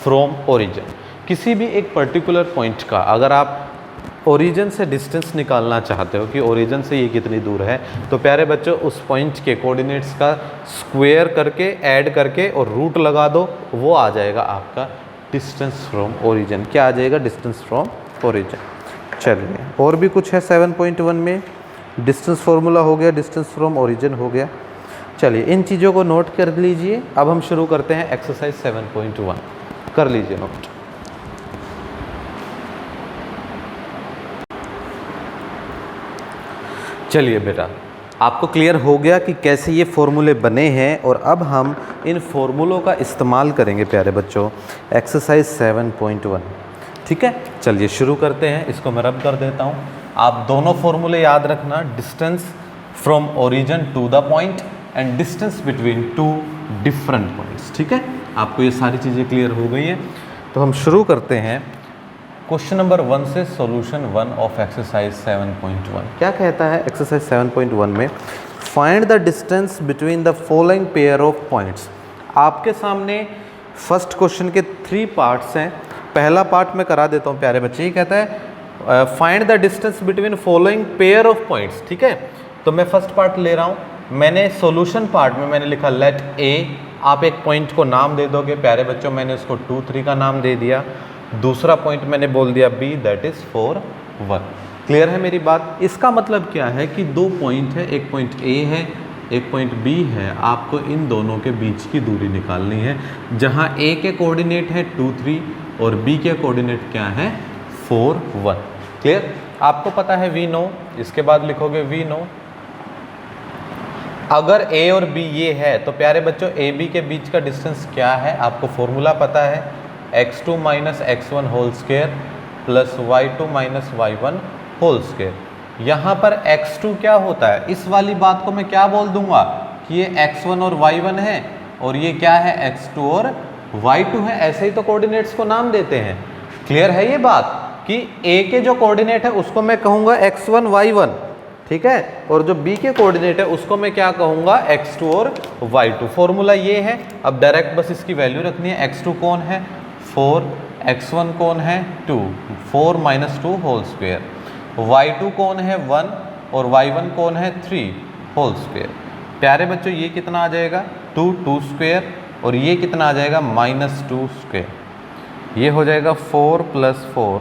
फ्रॉम ओरिजिन। किसी भी एक पर्टिकुलर पॉइंट का अगर आप ओरिजिन से डिस्टेंस निकालना चाहते हो कि ओरिजिन से ये कितनी दूर है, तो प्यारे बच्चों उस पॉइंट के कोऑर्डिनेट्स का स्क्वायर करके ऐड करके और रूट लगा दो, वो आ जाएगा आपका डिस्टेंस फ्रॉम ओरिजिन। क्या आ जाएगा, डिस्टेंस फ्रॉम ओरिजिन। चलिए और भी कुछ है 7.1 में, डिस्टेंस फार्मूला हो गया, डिस्टेंस फ्रॉम ओरिजिन हो गया। चलिए इन चीज़ों को नोट कर लीजिए। अब हम शुरू करते हैं एक्सरसाइज 7.1, कर लीजिए नोट। चलिए बेटा, आपको क्लियर हो गया कि कैसे ये फॉर्मूले बने हैं, और अब हम इन फॉर्मूलों का इस्तेमाल करेंगे प्यारे बच्चों एक्सरसाइज 7.1। ठीक है, चलिए शुरू करते हैं। इसको मैं रब कर देता हूँ। आप दोनों फॉर्मूले याद रखना, distance from origin to the point and distance between two different points. ठीक है, आपको ये सारी चीज़ें क्लियर हो गई हैं। तो हम शुरू करते हैं क्वेश्चन नंबर 1 से, सॉल्यूशन 1 ऑफ एक्सरसाइज 7.1। क्या कहता है एक्सरसाइज 7.1 में, find the distance between the following pair of points. आपके सामने फर्स्ट क्वेश्चन के 3 पार्ट्स हैं। पहला पार्ट मैं करा देता हूँ प्यारे बच्चे। ये कहता है find the distance between following pair of points. ठीक है, तो मैं फर्स्ट पार्ट ले रहा हूँ। मैंने सॉल्यूशन पार्ट में मैंने लिखा लेट ए, आप एक पॉइंट को नाम दे दोगे प्यारे बच्चों, मैंने उसको 2, 3 का नाम दे दिया। दूसरा पॉइंट मैंने बोल दिया बी, दैट इज 4, 1। क्लियर है मेरी बात? इसका मतलब क्या है कि 2 पॉइंट है, एक पॉइंट ए है, एक पॉइंट बी है। आपको इन दोनों के बीच की दूरी निकालनी है, जहां ए के कोऑर्डिनेट है 2, 3 और बी के कोऑर्डिनेट क्या है 4, 1। क्लियर? आपको पता है वी नो, इसके बाद लिखोगे वी नो। अगर ए और बी ये है तो प्यारे बच्चों ए बी के बीच का डिस्टेंस क्या है, आपको फॉर्मूला पता है, x2 minus x1 whole square plus y2 minus y1 whole square. यहाँ पर x2 क्या होता है, इस वाली बात को मैं क्या बोल दूंगा कि ये x1 और y1 है, और ये क्या है x2 और y2 है। ऐसे ही तो कोऑर्डिनेट्स को नाम देते हैं। क्लियर है ये बात कि ए के जो कोऑर्डिनेट है उसको मैं कहूंगा x1 y1, ठीक है, और जो बी के कोऑर्डिनेट है उसको मैं क्या कहूंगा x2 और y2। फॉर्मूला ये है, अब डायरेक्ट बस इसकी वैल्यू रखनी है। x2 कौन है 4, x1 कौन है 2, 4 - 2 होल स्क्वायर, y2 कौन है 1 और y1 कौन है 3 होल स्क्वायर। प्यारे बच्चों ये कितना आ जाएगा 2, 2 स्क्वायर, और ये कितना आ जाएगा -2 स्क्वायर। ये हो जाएगा 4 + 4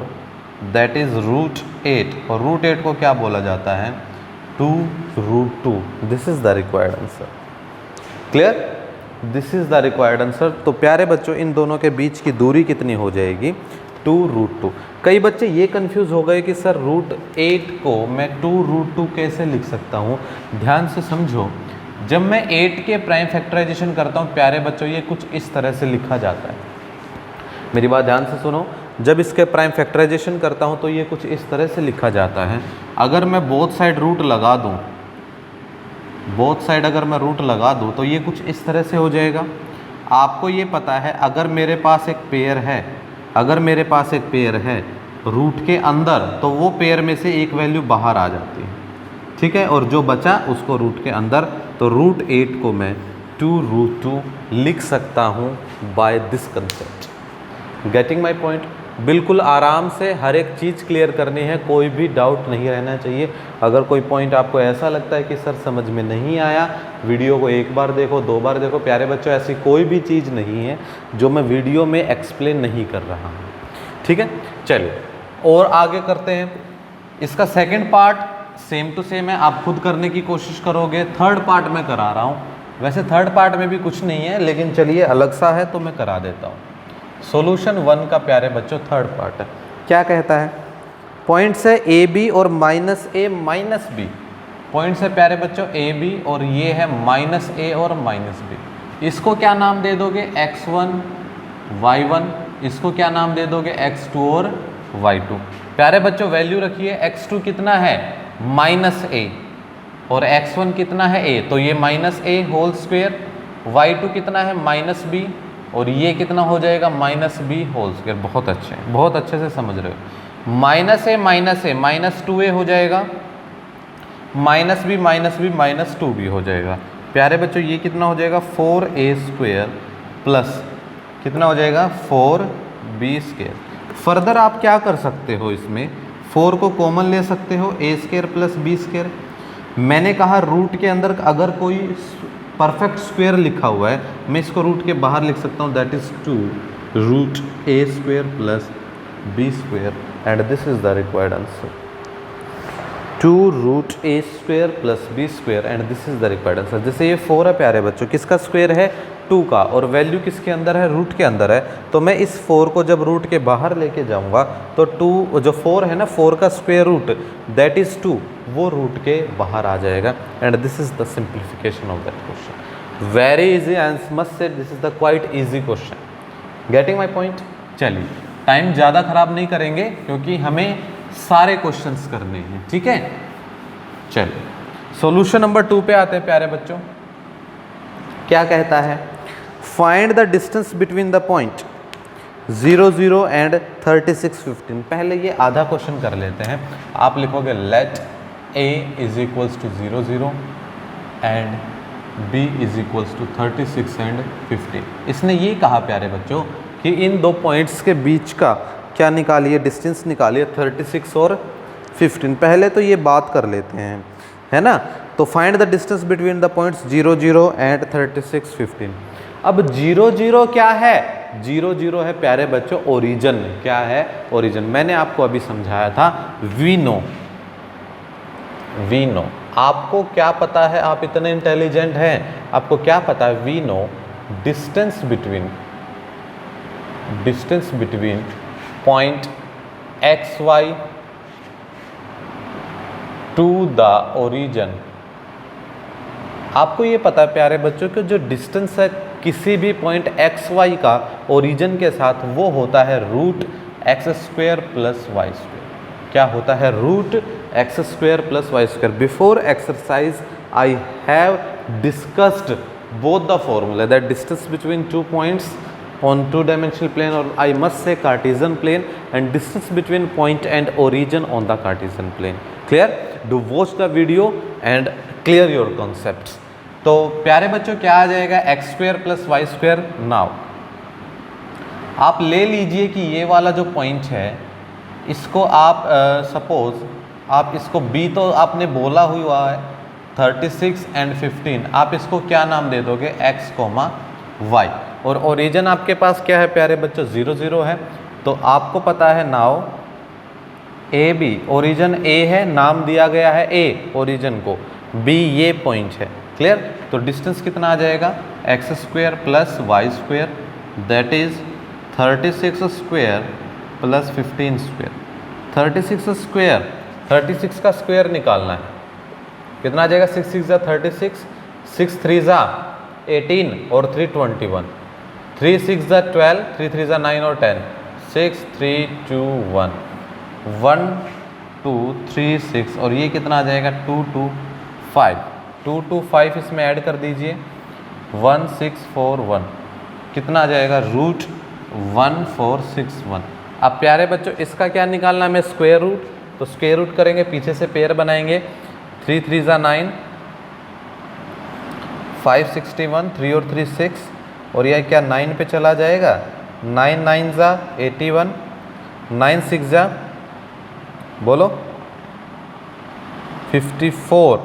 दैट इज √8, और √8 को क्या बोला जाता है 2√2। This is the required answer. Clear, this is the required answer. तो प्यारे बच्चों इन दोनों के बीच की दूरी कितनी हो जाएगी 2√2। कई बच्चे ये कंफ्यूज हो गए कि सर √8 को मैं 2√2 कैसे लिख सकता हूँ। ध्यान से समझो, जब मैं 8 के प्राइम फैक्टराइजेशन करता हूँ प्यारे बच्चों ये कुछ इस तरह से लिखा जाता है। मेरी बात ध्यान से सुनो, जब इसके प्राइम फैक्टराइजेशन करता हूँ तो ये कुछ इस तरह से लिखा जाता है। अगर मैं बोथ साइड रूट लगा दूँ, बोथ साइड अगर मैं रूट लगा दूँ तो ये कुछ इस तरह से हो जाएगा। आपको ये पता है अगर मेरे पास एक पेयर है, अगर मेरे पास एक पेयर है रूट के अंदर, तो वो पेयर में से एक वैल्यू बाहर आ जाती है, ठीक है, और जो बचा उसको रूट के अंदर, तो √8 को मैं 2√2 लिख सकता हूँ by this concept. Getting my point. बिल्कुल आराम से हर एक चीज़ क्लियर करनी है, कोई भी डाउट नहीं रहना चाहिए। अगर कोई पॉइंट आपको ऐसा लगता है कि सर समझ में नहीं आया, वीडियो को एक बार देखो, 2 बार देखो। प्यारे बच्चों ऐसी कोई भी चीज़ नहीं है जो मैं वीडियो में एक्सप्लेन नहीं कर रहा हूँ, ठीक है। चलिए और आगे करते हैं। इसका second part same to same है, आप खुद करने की कोशिश करोगे। थर्ड पार्ट मैं करा रहा हूँ, वैसे थर्ड पार्ट में भी कुछ नहीं है, लेकिन चलिए अलग सा है तो मैं करा देता हूँ। सॉल्यूशन 1 का प्यारे बच्चों थर्ड पार्ट है। क्या कहता है, पॉइंट्स है ए बी और -a - b। पॉइंट्स है प्यारे बच्चों ए बी और ये है -a और -b। इसको क्या नाम दे दोगे x1 y1, इसको क्या नाम दे दोगे x2 और y2। प्यारे बच्चों वैल्यू रखिए, x2 कितना है -a और x1 कितना है a, तो ये -a होल स्क्वायर, y2 कितना है -b और ये कितना हो जाएगा -b होल स्क्वायर। बहुत अच्छे, बहुत अच्छे से समझ रहे हो। -a -2a हो जाएगा, -b -2b हो जाएगा। प्यारे बच्चों ये कितना हो जाएगा 4a² प्लस कितना हो जाएगा 4b²। फर्दर आप क्या कर सकते हो, इसमें 4 को कॉमन ले सकते हो, a² प्लस b²। मैंने कहा रूट के अंदर अगर कोई परफेक्ट स्क्वायर लिखा हुआ है, मैं इसको रूट के बाहर लिख सकता हूँ, that is 2√a² plus b² and this is the required answer. 2√a² plus b² and this is the required answer. जैसे ये 4 है प्यारे बच्चों, किसका स्क्वायर है 2 का, और वैल्यू किसके अंदर है रूट के अंदर है, तो मैं इस 4 को जब रूट के बाहर लेके जाऊंगा तो 2 जो 4 है ना, 4 का स्क्वायर रूट दैट इज 2, वो रूट के बाहर आ जाएगा। And this is the simplification of that question. Very easy and must say this is the quite easy question. Getting my point. चलिए टाइम ज़्यादा खराब नहीं करेंगे क्योंकि हमें सारे क्वेश्चंस करने हैं, ठीक है। चलिए सॉल्यूशन नंबर 2 पे आते हैं प्यारे बच्चों। क्या कहता है, find the distance between the point 0, 0 and 36, 15। पहले ये आधा क्वेश्चन कर लेते हैं। आप लिखोगे let a is equals to 0, 0 and b is equals to 36 and 15। इसने ये कहा प्यारे बच्चों कि इन दो पॉइंट्स के बीच का क्या निकालिए, डिस्टेंस निकालिए 36 और 15। पहले तो ये बात कर लेते हैं, है ना। तो find the distance between the points 0, 0 and 36, 15। अब 0, 0 क्या है, 0, 0 है प्यारे बच्चों ओरिजिन। क्या है ओरिजिन, मैंने आपको अभी समझाया था वी नो। आपको क्या पता है, आप इतने इंटेलिजेंट हैं, आपको क्या पता है we know distance between point XY to the origin. आपको ये पता है प्यारे बच्चों कि जो डिस्टेंस है किसी भी पॉइंट XY का ओरिजिन के साथ, वो होता है √x² प्लस y²। क्या होता है √x² plus y²। Before exercise I have discussed both the formula that distance between 2 points on two-dimensional plane, or I must say Cartesian plane, and distance between point and origin on the Cartesian plane. Clear? Do watch the video and clear your concepts. तो प्यारे बच्चों क्या आ जाएगा, X square plus Y square. Now आप ले लीजिए कि ये वाला जो पॉइंट है इसको आप सपोज आप इसको बी तो आपने बोला हुआ है 36 एंड 15, आप इसको क्या नाम दे दोगे, x, y. और ओरिजिन आपके पास क्या है प्यारे बच्चों, 0 0 है. तो आपको पता है now A B, origin A है, नाम दिया गया है ए ओरिजिन को, बी ये पॉइंट है. क्लियर? तो डिस्टेंस कितना आ जाएगा, X square plus Y square, that is 36 square plus 15 square. 36 square, 36 का स्क्वायर निकालना है, कितना आ जाएगा, 6 6 जा 36, 6 3 जा 18 और 3 21, 3 6 जा 12, 3 3 जा 9 और 10, 6 3 2 1, 1 2 3 6 और ये कितना आ जाएगा 2 2 5, 2 2 5 इसमें ऐड कर दीजिए, 1 6 4 1, कितना आ जाएगा, रूट 1461. अब प्यारे बच्चों इसका क्या निकालना है, मैं स्क्वायर रूट, तो स्क्वायर रूट करेंगे, पीछे से पेयर बनाएंगे, 3 3 जा 9, 5 61, 3 और 3 6 और यह क्या 9 पे चला जाएगा, 9 9 जा 81, 9 6 जा बोलो 54,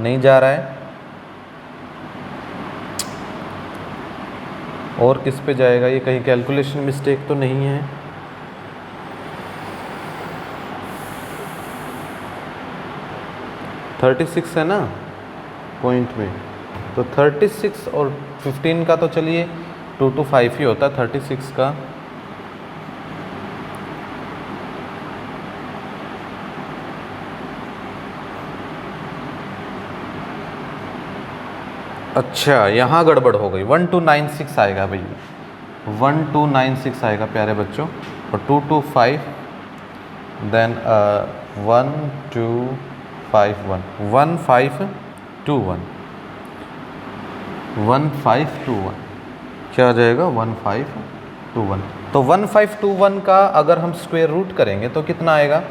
नहीं जा रहा है, और किस पे जाएगा, ये कहीं कैलकुलेशन मिस्टेक तो नहीं है, $36 है ना पॉइंट में, तो 36 और 15 का तो चलिए 2 to 5 ही होता है, 36 का अच्छा यहाँ गड़बड़ हो गई, 1296 आएगा भैया, 1296 आएगा प्यारे बच्चों, और 2 to 5 देन 1 2 5 1 1521, 1521 क्या आ जाएगा, 1521. तो 1521 का अगर हम स्क्वायर रूट करेंगे तो कितना आएगा,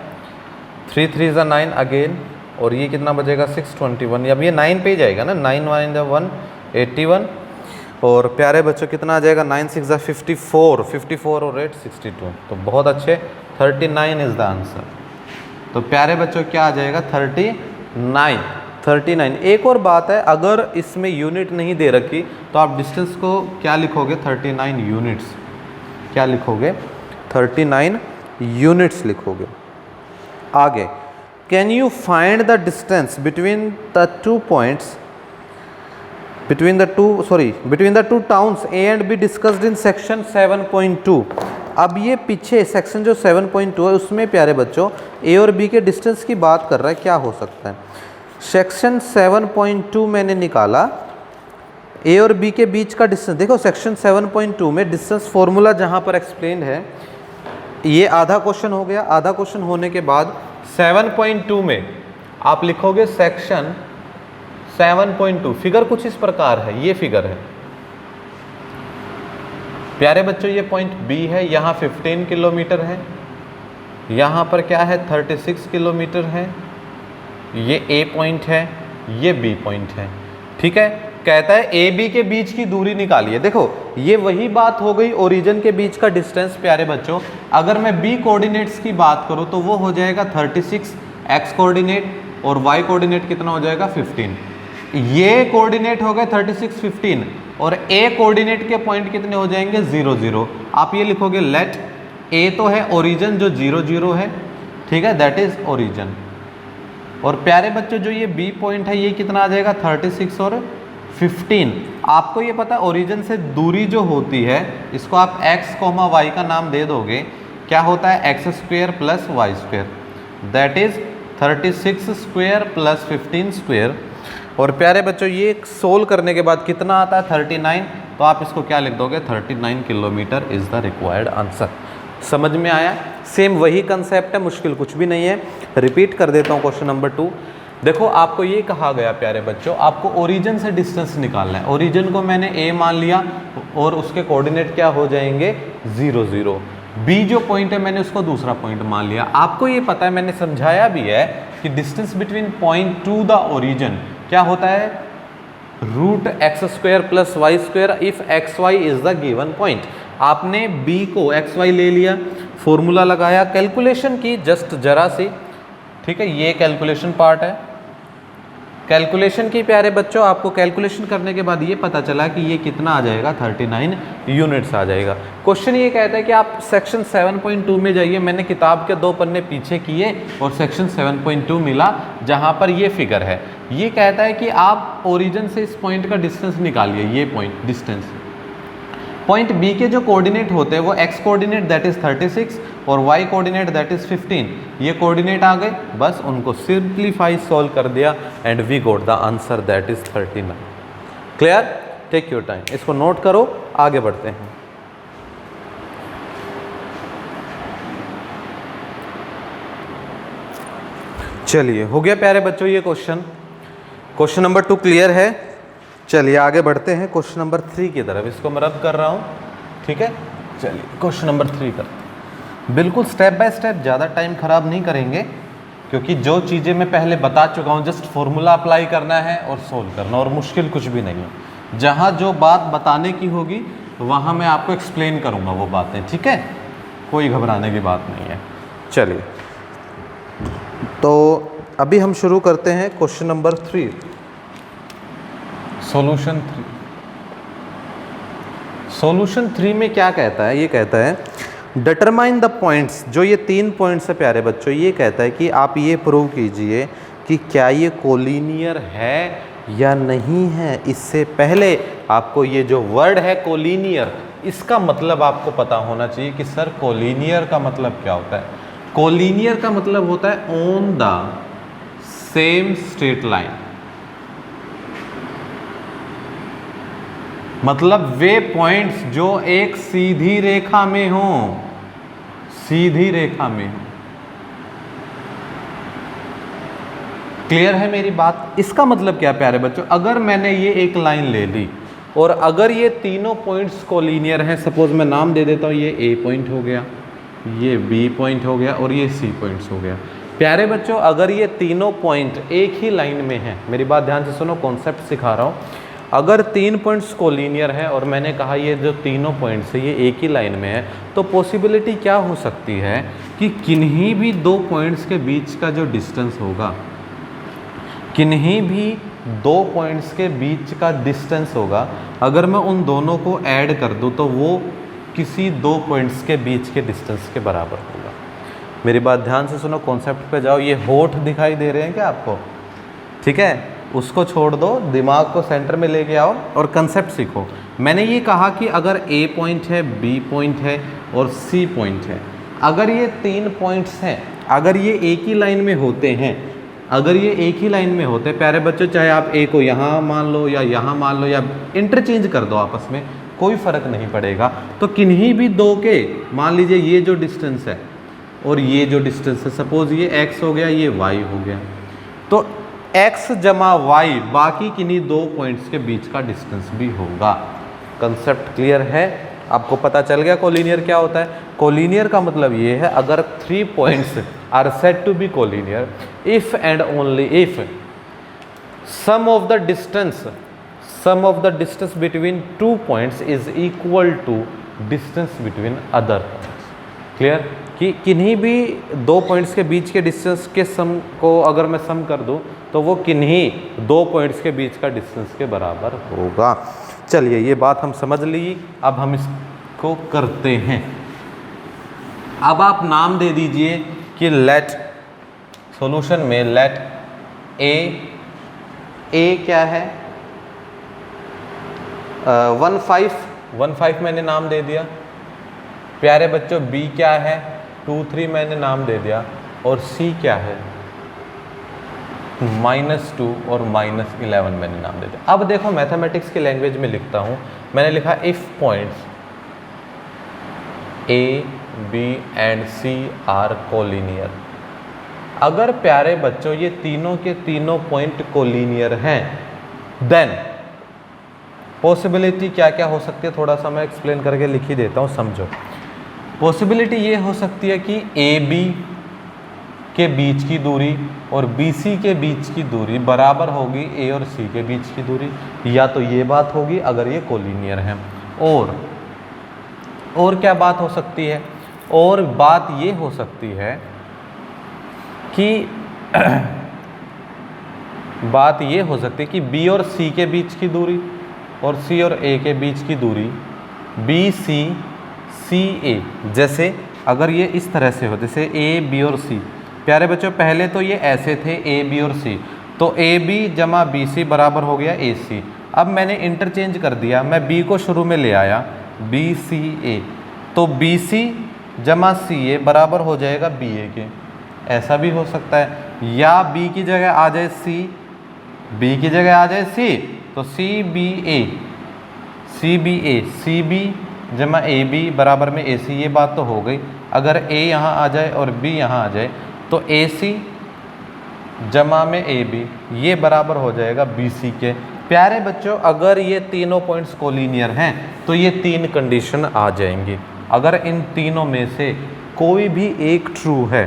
3 3 जा 9 अगेन, और ये कितना बचेगा 621. अब ये 9 पे ही जाएगा ना, 9 9 जा 181, और प्यारे बच्चों कितना आ जाएगा, 9 6 जा 54, 54 और 8 62. तो बहुत अच्छे, 39 इज द आंसर. तो प्यारे बच्चों क्या आ जाएगा, 39. एक और बात है, अगर इसमें यूनिट नहीं दे रखी तो आप डिस्टेंस को क्या लिखोगे, 39 यूनिट्स. क्या लिखोगे, 39 यूनिट्स लिखोगे. आगे, can you find the distance between the two points, between the two towns A and be discussed in section 7.2. अब ये पीछे सेक्शन जो 7.2 है उसमें प्यारे बच्चों ए और बी के डिस्टेंस की बात कर रहा है. क्या हो सकता है, सेक्शन 7.2 मैंने निकाला, ए और बी के बीच का डिस्टेंस. देखो सेक्शन 7.2 में डिस्टेंस फॉर्मूला जहाँ पर एक्सप्लेन है, ये आधा क्वेश्चन हो गया. आधा क्वेश्चन होने के बाद 7.2 में आप लिखोगे सेक्शन 7.2. फिगर कुछ इस प्रकार है, ये फिगर है प्यारे बच्चों, ये पॉइंट बी है, यहाँ 15 किलोमीटर है, यहाँ पर क्या है 36 किलोमीटर है, ये ए पॉइंट है, ये बी पॉइंट है. ठीक है, कहता है ए बी के बीच की दूरी निकालिए. देखो ये वही बात हो गई ओरिजिन के बीच का डिस्टेंस प्यारे बच्चों. अगर मैं बी कोऑर्डिनेट्स की बात करूँ तो वो हो जाएगा 36 एक्स कोऑर्डिनेट, और वाई कोऑर्डिनेट कितना हो जाएगा 15. ये कोऑर्डिनेट हो गए 36 15, और ए कोऑर्डिनेट के पॉइंट कितने हो जाएंगे 0 0. आप ये लिखोगे लेट ए तो है ओरिजिन जो 0 0 है, ठीक है, दैट इज ओरिजिन. और प्यारे बच्चों जो ये बी पॉइंट है ये कितना आ जाएगा 36 और 15. आपको ये पता ओरिजिन से दूरी जो होती है इसको आप x, y का नाम दे दोगे, क्या होता है X square plus Y square, that is 36 square plus 15 square. और प्यारे बच्चों ये सोल्व करने के बाद कितना आता है 39, तो आप इसको क्या लिख दोगे 39 kilometre is the required answer. समझ में आया, सेम वही कंसेप्ट है, मुश्किल कुछ भी नहीं है. रिपीट कर देता हूँ क्वेश्चन नंबर 2. देखो आपको ये कहा गया प्यारे बच्चों, आपको ओरिजिन से डिस्टेंस निकालना है। ओरिजिन को मैंने ए मान लिया और उसके कोऑर्डिनेट क्या हो जाएंगे 0 0। बी जो पॉइंट है मैंने उसको दूसरा पॉइंट मान लिया। आपको ये पता है, मैंने समझाया भी है कि distance between point two the origin क्या होता है, √x² + y² if xy is the given point. आपने b को xy ले लिया, फॉर्मूला लगाया, कैलकुलेशन की जस्ट जरा सी, ठीक है, ये कैलकुलेशन पार्ट है। कैलकुलेशन की प्यारे बच्चों, आपको कैलकुलेशन करने के बाद ये पता चला कि ये कितना आ जाएगा, 39 यूनिट्स आ जाएगा। क्वेश्चन ये कहता है कि आप सेक्शन 7.2 में जाइए। मैंने किताब के 2 पन्ने पीछे किए और सेक्शन 7.2 मिला जहाँ पर ये फिगर है। ये कहता है कि आप ओरिजिन से इस पॉइंट का डिस्टेंस निकालिए, ये पॉइंट डिस्टेंस। पॉइंट बी के जो कोऑर्डिनेट होते हैं वो x कोऑर्डिनेट दैट इज 36 और y कोऑर्डिनेट दैट इज 15, ये कोऑर्डिनेट आ गए, बस उनको सिंप्लीफाई सॉल्व कर दिया and we got the answer that is 39। Clear? Take your time, इसको नोट करो, आगे बढ़ते हैं। चलिए, हो गया प्यारे बच्चों ये क्वेश्चन। क्वेश्चन नंबर 2 क्लियर है। चलिए आगे बढ़ते हैं क्वेश्चन नंबर 3 की तरफ। इसको मैं रब कर रहा हूँ, ठीक है। चलिए क्वेश्चन नंबर 3 करते हैं, बिल्कुल स्टेप बाय स्टेप, ज़्यादा टाइम खराब नहीं करेंगे क्योंकि जो चीज़ें मैं पहले बता चुका हूँ, जस्ट फॉर्मूला अप्लाई करना है और सोल्व करना, और मुश्किल कुछ भी नहीं है। जहाँ जो बात बताने की होगी वहाँ मैं आपको एक्सप्लेन करूँगा वो बातें, ठीक है, कोई घबराने की बात नहीं है। चलिए, तो अभी हम शुरू करते हैं क्वेश्चन नंबर 3, सॉल्यूशन 3। सॉल्यूशन 3 में क्या कहता है, ये कहता है डिटरमाइन द पॉइंट्स। जो ये 3 पॉइंट्स है प्यारे बच्चों, ये कहता है कि आप ये प्रूव कीजिए कि क्या ये कोलिनियर है या नहीं है। इससे पहले आपको ये जो वर्ड है कोलिनियर, इसका मतलब आपको पता होना चाहिए कि सर कोलिनियर का मतलब क्या होता है। कोलिनियर का मतलब होता है on the same straight line, मतलब वे पॉइंट्स जो एक सीधी रेखा में हो, सीधी रेखा में हो। क्लियर है मेरी बात? इसका मतलब क्या प्यारे बच्चों, अगर मैंने ये एक लाइन ले ली और अगर ये तीनों पॉइंट्स कोलिनियर हैं, सपोज मैं नाम दे देता हूँ, ये ए पॉइंट हो गया, ये बी पॉइंट हो गया और ये सी पॉइंट्स हो गया। प्यारे बच्चों, अगर ये तीनों पॉइंट एक ही लाइन में हैं, मेरी बात ध्यान से सुनो, कॉन्सेप्ट सिखा रहा हूँ। अगर 3 पॉइंट्स कोलिनियर है और मैंने कहा ये जो तीनों पॉइंट्स है ये एक ही लाइन में है, तो पॉसिबिलिटी क्या हो सकती है कि किन्हीं भी 2 पॉइंट्स के बीच का जो डिस्टेंस होगा, किन्हीं भी 2 पॉइंट्स के बीच का डिस्टेंस होगा, अगर मैं उन दोनों को ऐड कर दूं तो वो किसी 2 पॉइंट्स के बीच के डिस्टेंस के बराबर होगा। मेरी बात ध्यान से सुनो, कॉन्सेप्ट पे जाओ। ये होठ दिखाई दे रहे हैं क्या आपको? ठीक है, उसको छोड़ दो, दिमाग को सेंटर में लेके आओ और कंसेप्ट सीखो। मैंने ये कहा कि अगर ए पॉइंट है, बी पॉइंट है और सी पॉइंट है, अगर ये 3 पॉइंट्स हैं, अगर ये एक ही लाइन में होते हैं, अगर ये एक ही लाइन में होते हैं प्यारे बच्चों, चाहे आप ए को यहाँ मान लो या यहाँ मान लो या इंटरचेंज कर दो आपस में, कोई फ़र्क नहीं पड़ेगा। तो किन्हीं भी 2 के, मान लीजिए ये जो डिस्टेंस है और ये जो डिस्टेंस है, सपोज ये x हो गया, ये y हो गया, तो x जमा y बाकी किन्हीं 2 पॉइंट्स के बीच का डिस्टेंस भी होगा। कंसेप्ट क्लियर है? आपको पता चल गया कोलिनियर क्या होता है? कोलिनियर का मतलब ये है, अगर 3 points are said to be collinear if and only if sum of the distance between 2 points is equal to distance between other points. Clear? कि किन्हीं भी 2 पॉइंट्स के बीच के डिस्टेंस के सम को अगर मैं सम कर दूं तो वो किन्हीं 2 पॉइंट्स के बीच का डिस्टेंस के बराबर होगा। चलिए, ये बात हम समझ ली, अब हम इसको करते हैं। अब आप नाम दे दीजिए कि लेट, सॉल्यूशन में लेट ए क्या है, 1 5 मैंने नाम दे दिया। प्यारे बच्चों, बी क्या है, 2 3 मैंने नाम दे दिया, और सी क्या है, -2 और -11 मैंने नाम दे दिया। अब देखो, मैथमेटिक्स की लैंग्वेज में लिखता हूँ, मैंने लिखा if points A, B and C are collinear. अगर प्यारे बच्चों ये तीनों के तीनों पॉइंट कोलिनियर हैं, देन पॉसिबिलिटी क्या क्या हो सकती है, थोड़ा सा मैं एक्सप्लेन करके लिख ही देता हूँ, समझो। पॉसिबिलिटी ये हो सकती है कि ए बी के बीच की दूरी और बी सी के बीच की दूरी बराबर होगी ए और सी के बीच की दूरी, या तो ये बात होगी अगर ये कोलिनियर है। और क्या बात हो सकती है, और बात ये हो सकती है कि बात ये हो सकती है कि बी और सी के बीच की दूरी और सी और ए के बीच की दूरी बी सी सी ए, जैसे अगर ये इस तरह से हो, जैसे ए बी और सी। प्यारे बच्चों पहले तो ये ऐसे थे ए बी और सी, तो ए बी जमा बी सी बराबर हो गया ए सी। अब मैंने इंटरचेंज कर दिया, मैं बी को शुरू में ले आया, बी सी ए, तो बी सी जमा सी ए बराबर हो जाएगा बी ए के। ऐसा भी हो सकता है, या बी की जगह आ जाए सी, बी की जगह आ जाए सी, तो सी बी ए, सी बी ए, सी बी जमा ए बी बराबर में ए सी, ये बात तो हो गई। अगर ए यहाँ आ जाए और बी यहाँ आ जाए तो ए सी जमा में ए बी, ये बराबर हो जाएगा बी सी के। प्यारे बच्चों अगर ये तीनों पॉइंट्स कोलिनियर हैं तो ये तीन कंडीशन आ जाएंगी। अगर इन तीनों में से कोई भी एक ट्रू है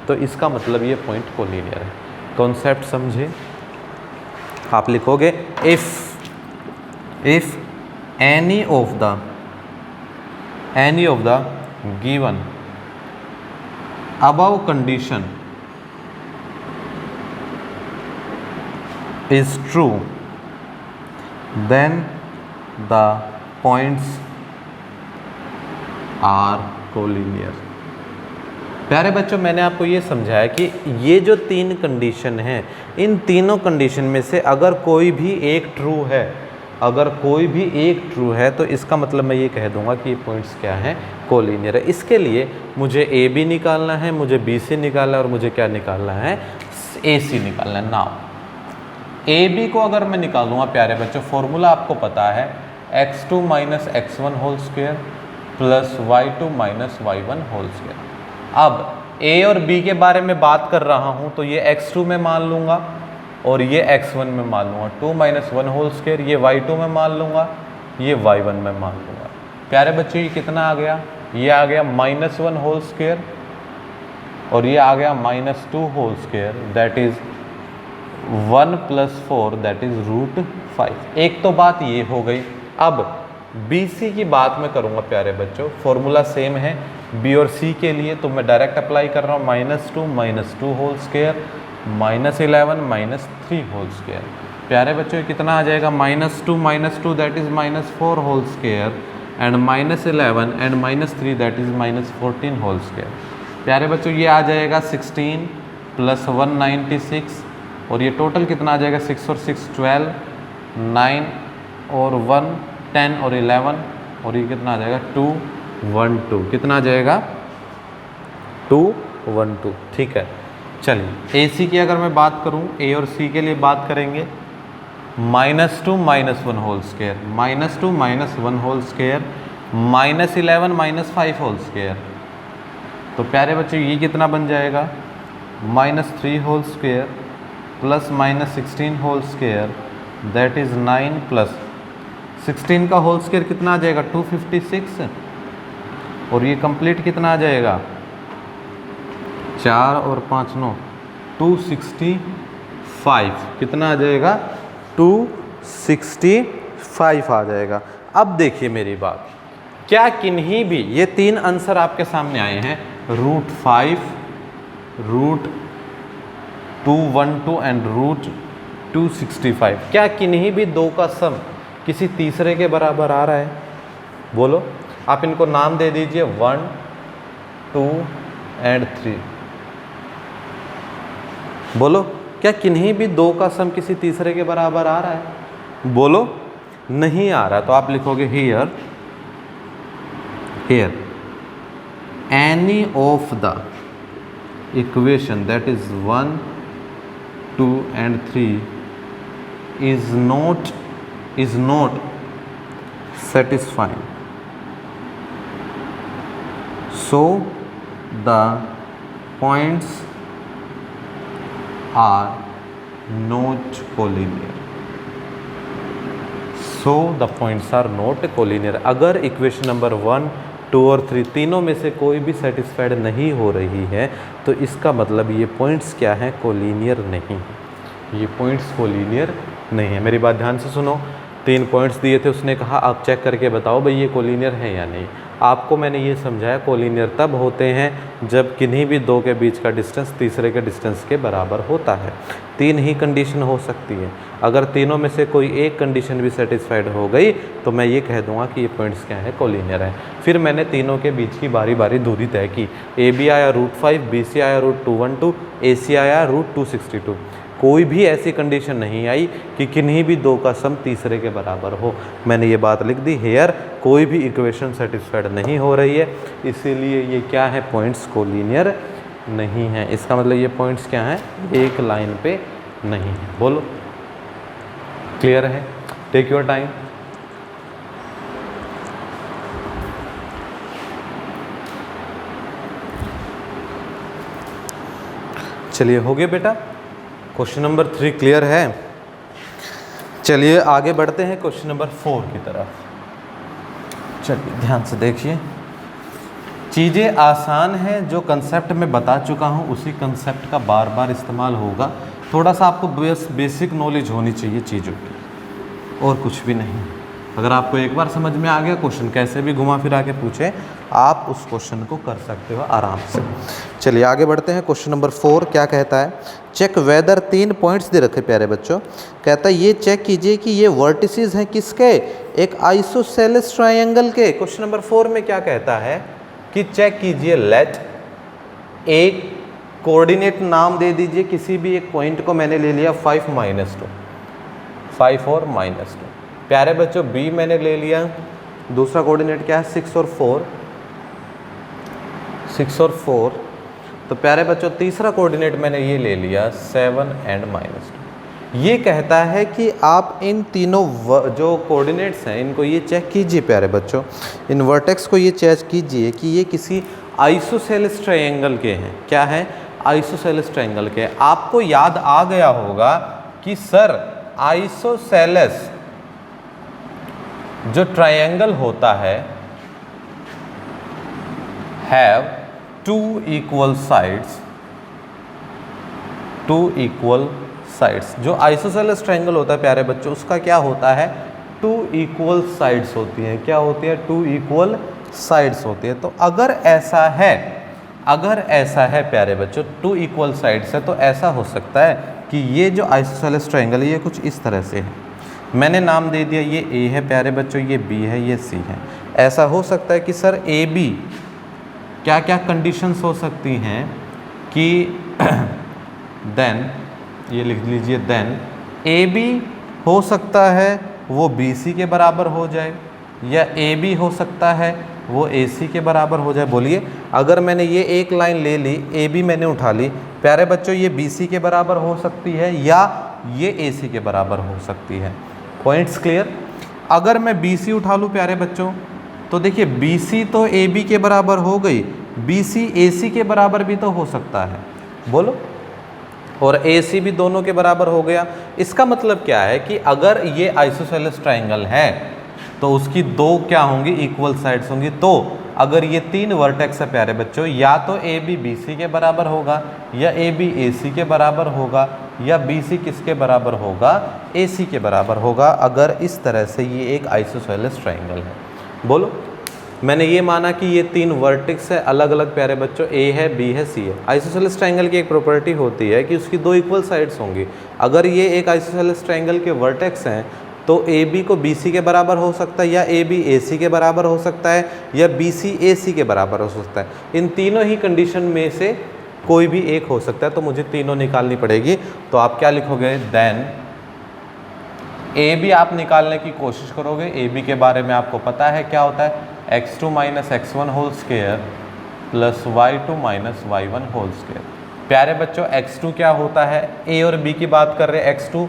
तो इसका मतलब ये पॉइंट कोलिनियर है। कॉन्सेप्ट समझे? आप लिखोगे if any of the given above condition is true, then the points are collinear। प्यारे बच्चों मैंने आपको ये समझाया कि ये जो तीन कंडीशन हैं, इन तीनों कंडीशन में से अगर कोई भी एक ट्रू है, अगर कोई भी एक ट्रू है तो इसका मतलब मैं ये कह दूंगा कि ये पॉइंट्स क्या हैं, कोलिनियर है। इसके लिए मुझे ए बी निकालना है, मुझे बी सी निकालना है और मुझे क्या निकालना है, ए सी निकालना है। नाउ ए बी को अगर मैं निकालूंगा प्यारे बच्चों, फॉर्मूला आपको पता है x2 minus x1 whole square plus y2 minus y1 whole square. अब ए और बी के बारे में बात कर रहा हूँ तो ये x2 में मान लूँगा और ये x1 में मान लूँगा, 2 माइनस 1 होल स्क्वायर, ये y2 में मान लूँगा, ये y1 में मान लूँगा। प्यारे बच्चों ये कितना आ गया, ये आ गया -1 होल स्क्वायर और ये आ गया -2 whole square, that is 1 + 4 that is √5। एक तो बात ये हो गई। अब बी सी की बात मैं करूँगा प्यारे बच्चों, फॉर्मूला सेम है बी और सी के लिए, तो मैं डायरेक्ट अप्लाई कर रहा हूँ, -2 होल स्क्वायर -11 -3 होल स्क्वायर। प्यारे बच्चों कितना आ जाएगा, -2 that is -4 whole square and -11 and -3 that is -14 whole square. प्यारे बच्चों ये आ जाएगा 16 + 196 और ये टोटल कितना आ जाएगा, 6 और 6 12, 9 और 1 10 और 11 और ये कितना आ जाएगा 212, कितना आ जाएगा 212। ठीक है, चलिए ए सी की अगर मैं बात करूं, ए और सी के लिए बात करेंगे, -2 - 1 whole square, -2 - 1 whole square -11 - 5 whole square. तो प्यारे बच्चों ये कितना बन जाएगा, -3 whole square plus -16 whole square that is 9 plus 16 का होल स्क्वायर कितना आ जाएगा 256 और ये कंप्लीट कितना आ जाएगा 4 और 5 9 265, कितना आ जाएगा 265 आ जाएगा। अब देखिए मेरी बात, क्या किन्हीं भी ये तीन आंसर आपके सामने आए हैं, √5 √212 एंड √265, क्या किन्हीं भी दो का सम किसी तीसरे के बराबर आ रहा है? बोलो, आप इनको नाम दे दीजिए 1 2 एंड 3। बोलो, क्या किन्हीं भी दो का सम किसी तीसरे के बराबर आ रहा है? बोलो, नहीं आ रहा। तो आप लिखोगे here any of the equation that is 1 2 and 3 is not satisfying, so the points are not collinear. So the points are not collinear. अगर इक्वेशन नंबर 1, 2 और 3 तीनों में से कोई भी सेटिस्फाइड नहीं हो रही है तो इसका मतलब ये पॉइंट्स क्या हैं, कोलिनियर नहीं है। ये पॉइंट्स कोलिनियर नहीं है। मेरी बात ध्यान से सुनो। 3 पॉइंट्स दिए थे, उसने कहा आप चेक करके बताओ भाई ये कोलिनियर है या नहीं। आपको मैंने ये समझाया कोलिनियर तब होते हैं जब किन्हीं भी दो के बीच का डिस्टेंस तीसरे के डिस्टेंस के बराबर होता है। 3 ही कंडीशन हो सकती है। अगर तीनों में से कोई एक कंडीशन भी सेटिस्फाइड हो गई तो मैं ये कह दूंगा कि ये पॉइंट्स क्या है, कोलिनियर है। फिर मैंने तीनों के बीच की बारी बारी दूरी तय की। ए बी आया √5, बी सी आया √212, ए सी आया √262। कोई भी ऐसी कंडीशन नहीं आई कि किन्हीं भी दो का सम तीसरे के बराबर हो। मैंने ये बात लिख दी, हेयर कोई भी इक्वेशन सेटिस्फाइड नहीं हो रही है, इसीलिए ये क्या है, पॉइंट्स कोलिनियर नहीं है। इसका मतलब ये पॉइंट्स क्या हैं, एक लाइन पे नहीं है। बोलो क्लियर है? Take your time. चलिए हो गया बेटा, क्वेश्चन नंबर 3 क्लियर है। चलिए आगे बढ़ते हैं क्वेश्चन नंबर 4 की तरफ। चलिए ध्यान से देखिए, चीज़ें आसान हैं। जो कंसेप्ट मैं बता चुका हूँ उसी कंसेप्ट का बार बार इस्तेमाल होगा। थोड़ा सा आपको बेसिक नॉलेज होनी चाहिए चीज़ों की, और कुछ भी नहीं। अगर आपको एक बार समझ में आ गया, क्वेश्चन कैसे भी घुमा फिरा के पूछे, आप उस क्वेश्चन को कर सकते हो आराम से। चलिए आगे बढ़ते हैं। क्वेश्चन नंबर 4 क्या कहता है, चेक वेदर 3 पॉइंट्स दे रखे प्यारे बच्चों। कहता है ये चेक कीजिए कि ये वर्टिसेस हैं किसके, एक आइसोसेलेस ट्रायंगल के। क्वेश्चन नंबर 4 में क्या कहता है कि चेक कीजिए, लेट एक कोऑर्डिनेट नाम दे दीजिए किसी भी एक पॉइंट को। मैंने ले लिया 5 -2, 5 और -2। प्यारे बच्चों बी मैंने ले लिया, दूसरा कोऑर्डिनेट क्या है 6 और 4, 6 और 4। तो प्यारे बच्चों तीसरा कोऑर्डिनेट मैंने ये ले लिया 7 और -2। ये कहता है कि आप इन तीनों जो कोऑर्डिनेट्स हैं इनको ये चेक कीजिए प्यारे बच्चों, इन वर्टेक्स को ये चेक कीजिए कि ये किसी आइसोसेलेस ट्रायंगल के हैं। क्या है, आइसोसेलेस ट्रायंगल के। आपको याद आ गया होगा कि सर आइसोसेलेस जो ट्रायंगल होता है have 2 equal sides, 2 equal sides. जो आइसोसेलेस ट्रायंगल होता है प्यारे बच्चों उसका क्या होता है, 2 इक्वल साइड्स होती हैं। क्या होती है, 2 इक्वल साइड्स होती है। तो अगर ऐसा है, अगर ऐसा है प्यारे बच्चों 2 इक्वल साइड्स है, तो ऐसा हो सकता है कि ये जो आइसोसेलेस ट्रायंगल है ये कुछ इस तरह से है। मैंने नाम दे दिया, ये ए है प्यारे बच्चों, ये बी है, ये सी है। ऐसा हो सकता है कि सर ए बी क्या क्या कंडीशंस हो सकती हैं कि देन ये लिख लीजिए, देन ए बी हो सकता है वो बी सी के बराबर हो जाए, या ए बी हो सकता है वो ए सी के बराबर हो जाए। बोलिए अगर मैंने ये एक लाइन ले ली, ए बी मैंने उठा ली, प्यारे बच्चों ये बी सी के बराबर हो सकती है या ये ए सी के बराबर हो सकती है। Points clear? अगर मैं बी सी उठा लूँ प्यारे बच्चों तो देखिए बी सी तो ए बी के बराबर हो गई, बी सी ए सी के बराबर भी तो हो सकता है। बोलो, और ए सी भी दोनों के बराबर हो गया। इसका मतलब क्या है कि अगर ये आइसोसेलेस ट्रायंगल है तो उसकी 2 क्या होंगी, इक्वल साइड्स होंगी। तो अगर ये 3 वर्टेक्स है प्यारे बच्चों, या तो ए बी बी सी के बराबर होगा, या ए बी ए सी के बराबर होगा, या बी सी किसके बराबर होगा, ए सी के बराबर होगा। अगर इस तरह से ये एक आइसोसेलेस ट्रायंगल है। बोलो, मैंने ये माना कि ये 3 वर्टेक्स है अलग अलग प्यारे बच्चों, ए है, बी है, सी है। आइसोसेलेस ट्रायंगल की एक प्रॉपर्टी होती है कि उसकी 2 इक्वल साइड्स होंगी। अगर ये एक आइसोसेलेस ट्रायंगल के वर्टेक्स हैं तो ए बी को बी सी के बराबर हो सकता है, या ए बी ए सी के बराबर हो सकता है, या बी सी ए सी के बराबर हो सकता है। इन तीनों ही कंडीशन में से कोई भी एक हो सकता है, तो मुझे तीनों निकालनी पड़ेगी। तो आप क्या लिखोगे, देन ए बी आप निकालने की कोशिश करोगे। ए बी के बारे में आपको पता है क्या होता है, x2 - x1 whole square plus y2 - y1 whole square. प्यारे बच्चों x2 क्या होता है, ए और बी की बात कर रहे हैं, x2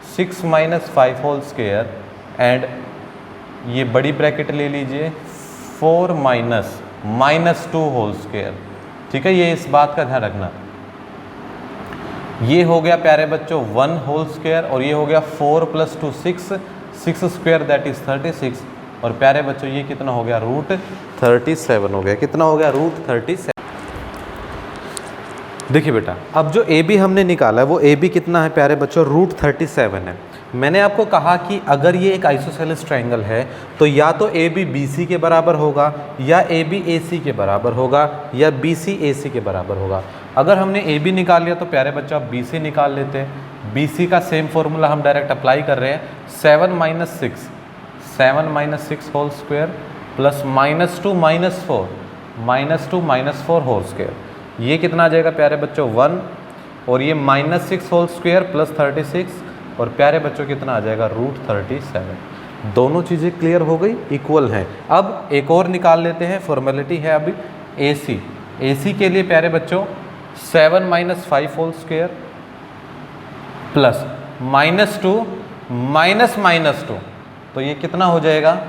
6 - 5 होल स्क्वायर, एंड ये बड़ी ब्रैकेट ले लीजिए 4 - -2 होल स्क्वायर। ठीक है, ये इस बात का ध्यान रखना। ये हो गया प्यारे बच्चों 1 होल स्क्वायर और ये हो गया 4 + 2 6, 6 स्क्वायर दैट इज 36 और प्यारे बच्चों ये कितना हो गया √37 हो गया। कितना हो गया √37। देखिए बेटा अब जो ए बी हमने निकाला है वो ए बी कितना है प्यारे बच्चों √37 है। मैंने आपको कहा कि अगर ये एक आइसोसेलेस ट्रायंगल है तो या तो ए बी बी सी के बराबर होगा या ए बी ए सी के बराबर होगा या बी सी ए सी के बराबर होगा। अगर हमने ए बी निकाल लिया तो प्यारे बच्चों आप बी सी निकाल लेते हैं। बी सी का सेम फॉर्मूला हम डायरेक्ट अप्लाई कर रहे हैं 7 - 6 whole square plus -2 - 4 whole square. ये कितना आ जाएगा प्यारे बच्चों 1 और ये -6 होल स्क्वायर प्लस 36 और प्यारे बच्चों कितना आ जाएगा √37। दोनों चीज़ें क्लियर हो गई, इक्वल हैं। अब एक और निकाल लेते हैं, फॉर्मेलिटी है अभी AC। AC के लिए प्यारे बच्चों 7 - 5 होल स्क्वायर प्लस -2 -2 तो ये कितना हो जाएगा,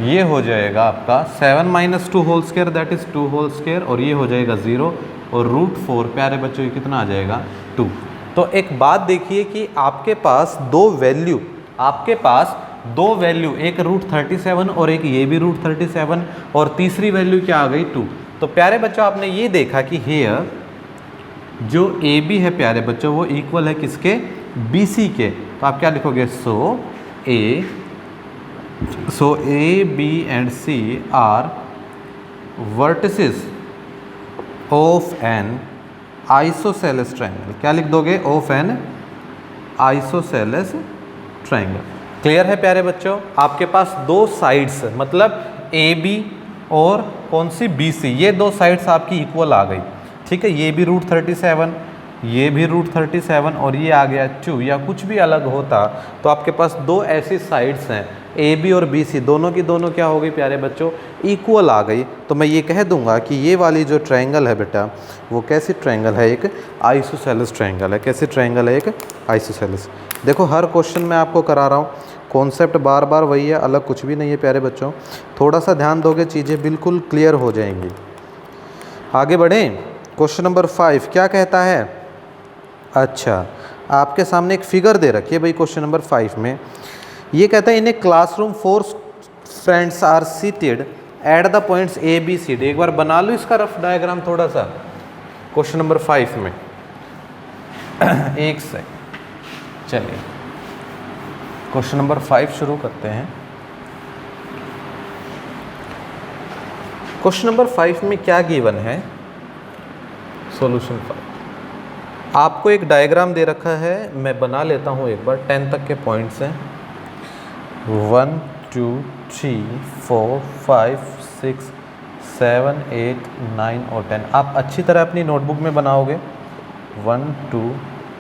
ये हो जाएगा आपका 7 - 2 whole square that is 2 whole square और ये हो जाएगा 0 और √4 प्यारे बच्चों ये कितना आ जाएगा 2। तो एक बात देखिए कि आपके पास दो वैल्यू, एक √37 और एक ये भी √37 और तीसरी वैल्यू क्या आ गई 2। तो प्यारे बच्चों आपने ये देखा कि हेयर जो ए बी है प्यारे बच्चों वो इक्वल है किसके, बी सी के। तो आप क्या लिखोगे so A b and c are vertices of an isosceles triangle. क्या लिख दोगे, of an isosceles triangle. Clear है प्यारे बच्चों, आपके पास दो साइड्स मतलब ए बी और कौन सी बी सी, ये दो साइड्स आपकी इक्वल आ गई। ठीक है, ये भी √37, ये भी √37 और ये आ गया 2 या कुछ भी अलग होता तो आपके पास दो ऐसी साइड्स हैं ए बी और बी सी, दोनों की दोनों क्या हो गई प्यारे बच्चों, इक्वल आ गई। तो मैं ये कह दूंगा कि ये वाली जो ट्रायंगल है बेटा वो कैसी ट्रायंगल है, एक आइसोसेलेस ट्रायंगल है। कैसी ट्रायंगल है, एक आइसोसेलेस। देखो हर क्वेश्चन मैं आपको करा रहा हूँ, कॉन्सेप्ट बार बार वही है, अलग कुछ भी नहीं है प्यारे बच्चों। थोड़ा सा ध्यान दोगे चीज़ें बिल्कुल क्लियर हो जाएंगी। आगे बढ़ें, क्वेश्चन नंबर 5 क्या कहता है। अच्छा, आपके सामने एक फिगर दे रखी है भाई क्वेश्चन नंबर 5 में। ये कहता है in a classroom 4 friends are seated at the points a B C d. एक बार बना लो इसका रफ डायग्राम थोड़ा सा क्वेश्चन नंबर 5 में। एक सेकंड, चलिए क्वेश्चन नंबर 5 शुरू करते हैं। क्वेश्चन नंबर 5 में क्या गिवन है, सॉल्यूशन 5। आपको एक डायग्राम दे रखा है, मैं बना लेता हूँ एक बार। 10 तक के पॉइंट्स हैं 1 2 3 4 5 6 7 8 9 और 10। आप अच्छी तरह अपनी नोटबुक में बनाओगे 1 2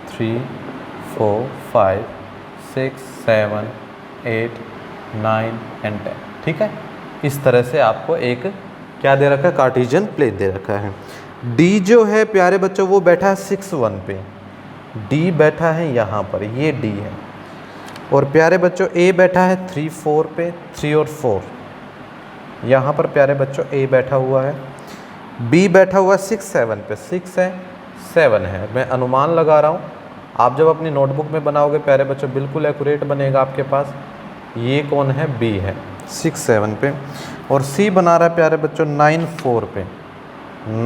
3 4 5 6 7 8 9 एंड 10। ठीक है, इस तरह से आपको एक क्या दे रखा है, कार्टेशियन प्लेन दे रखा है। डी जो है प्यारे बच्चों वो बैठा है 6 1 पे, डी बैठा है यहाँ पर, ये डी है। और प्यारे बच्चों ए बैठा है 3 4 पे, 3 और 4 यहाँ पर प्यारे बच्चों ए बैठा हुआ है। बी बैठा हुआ है 6 7 पे, 6 है 7 है। मैं अनुमान लगा रहा हूँ, आप जब अपनी नोटबुक में बनाओगे प्यारे बच्चों बिल्कुल एक्यूरेट बनेगा आपके पास। ये कौन है, बी है 6 7 पे। और सी बना रहा है प्यारे बच्चों 9 4 पे,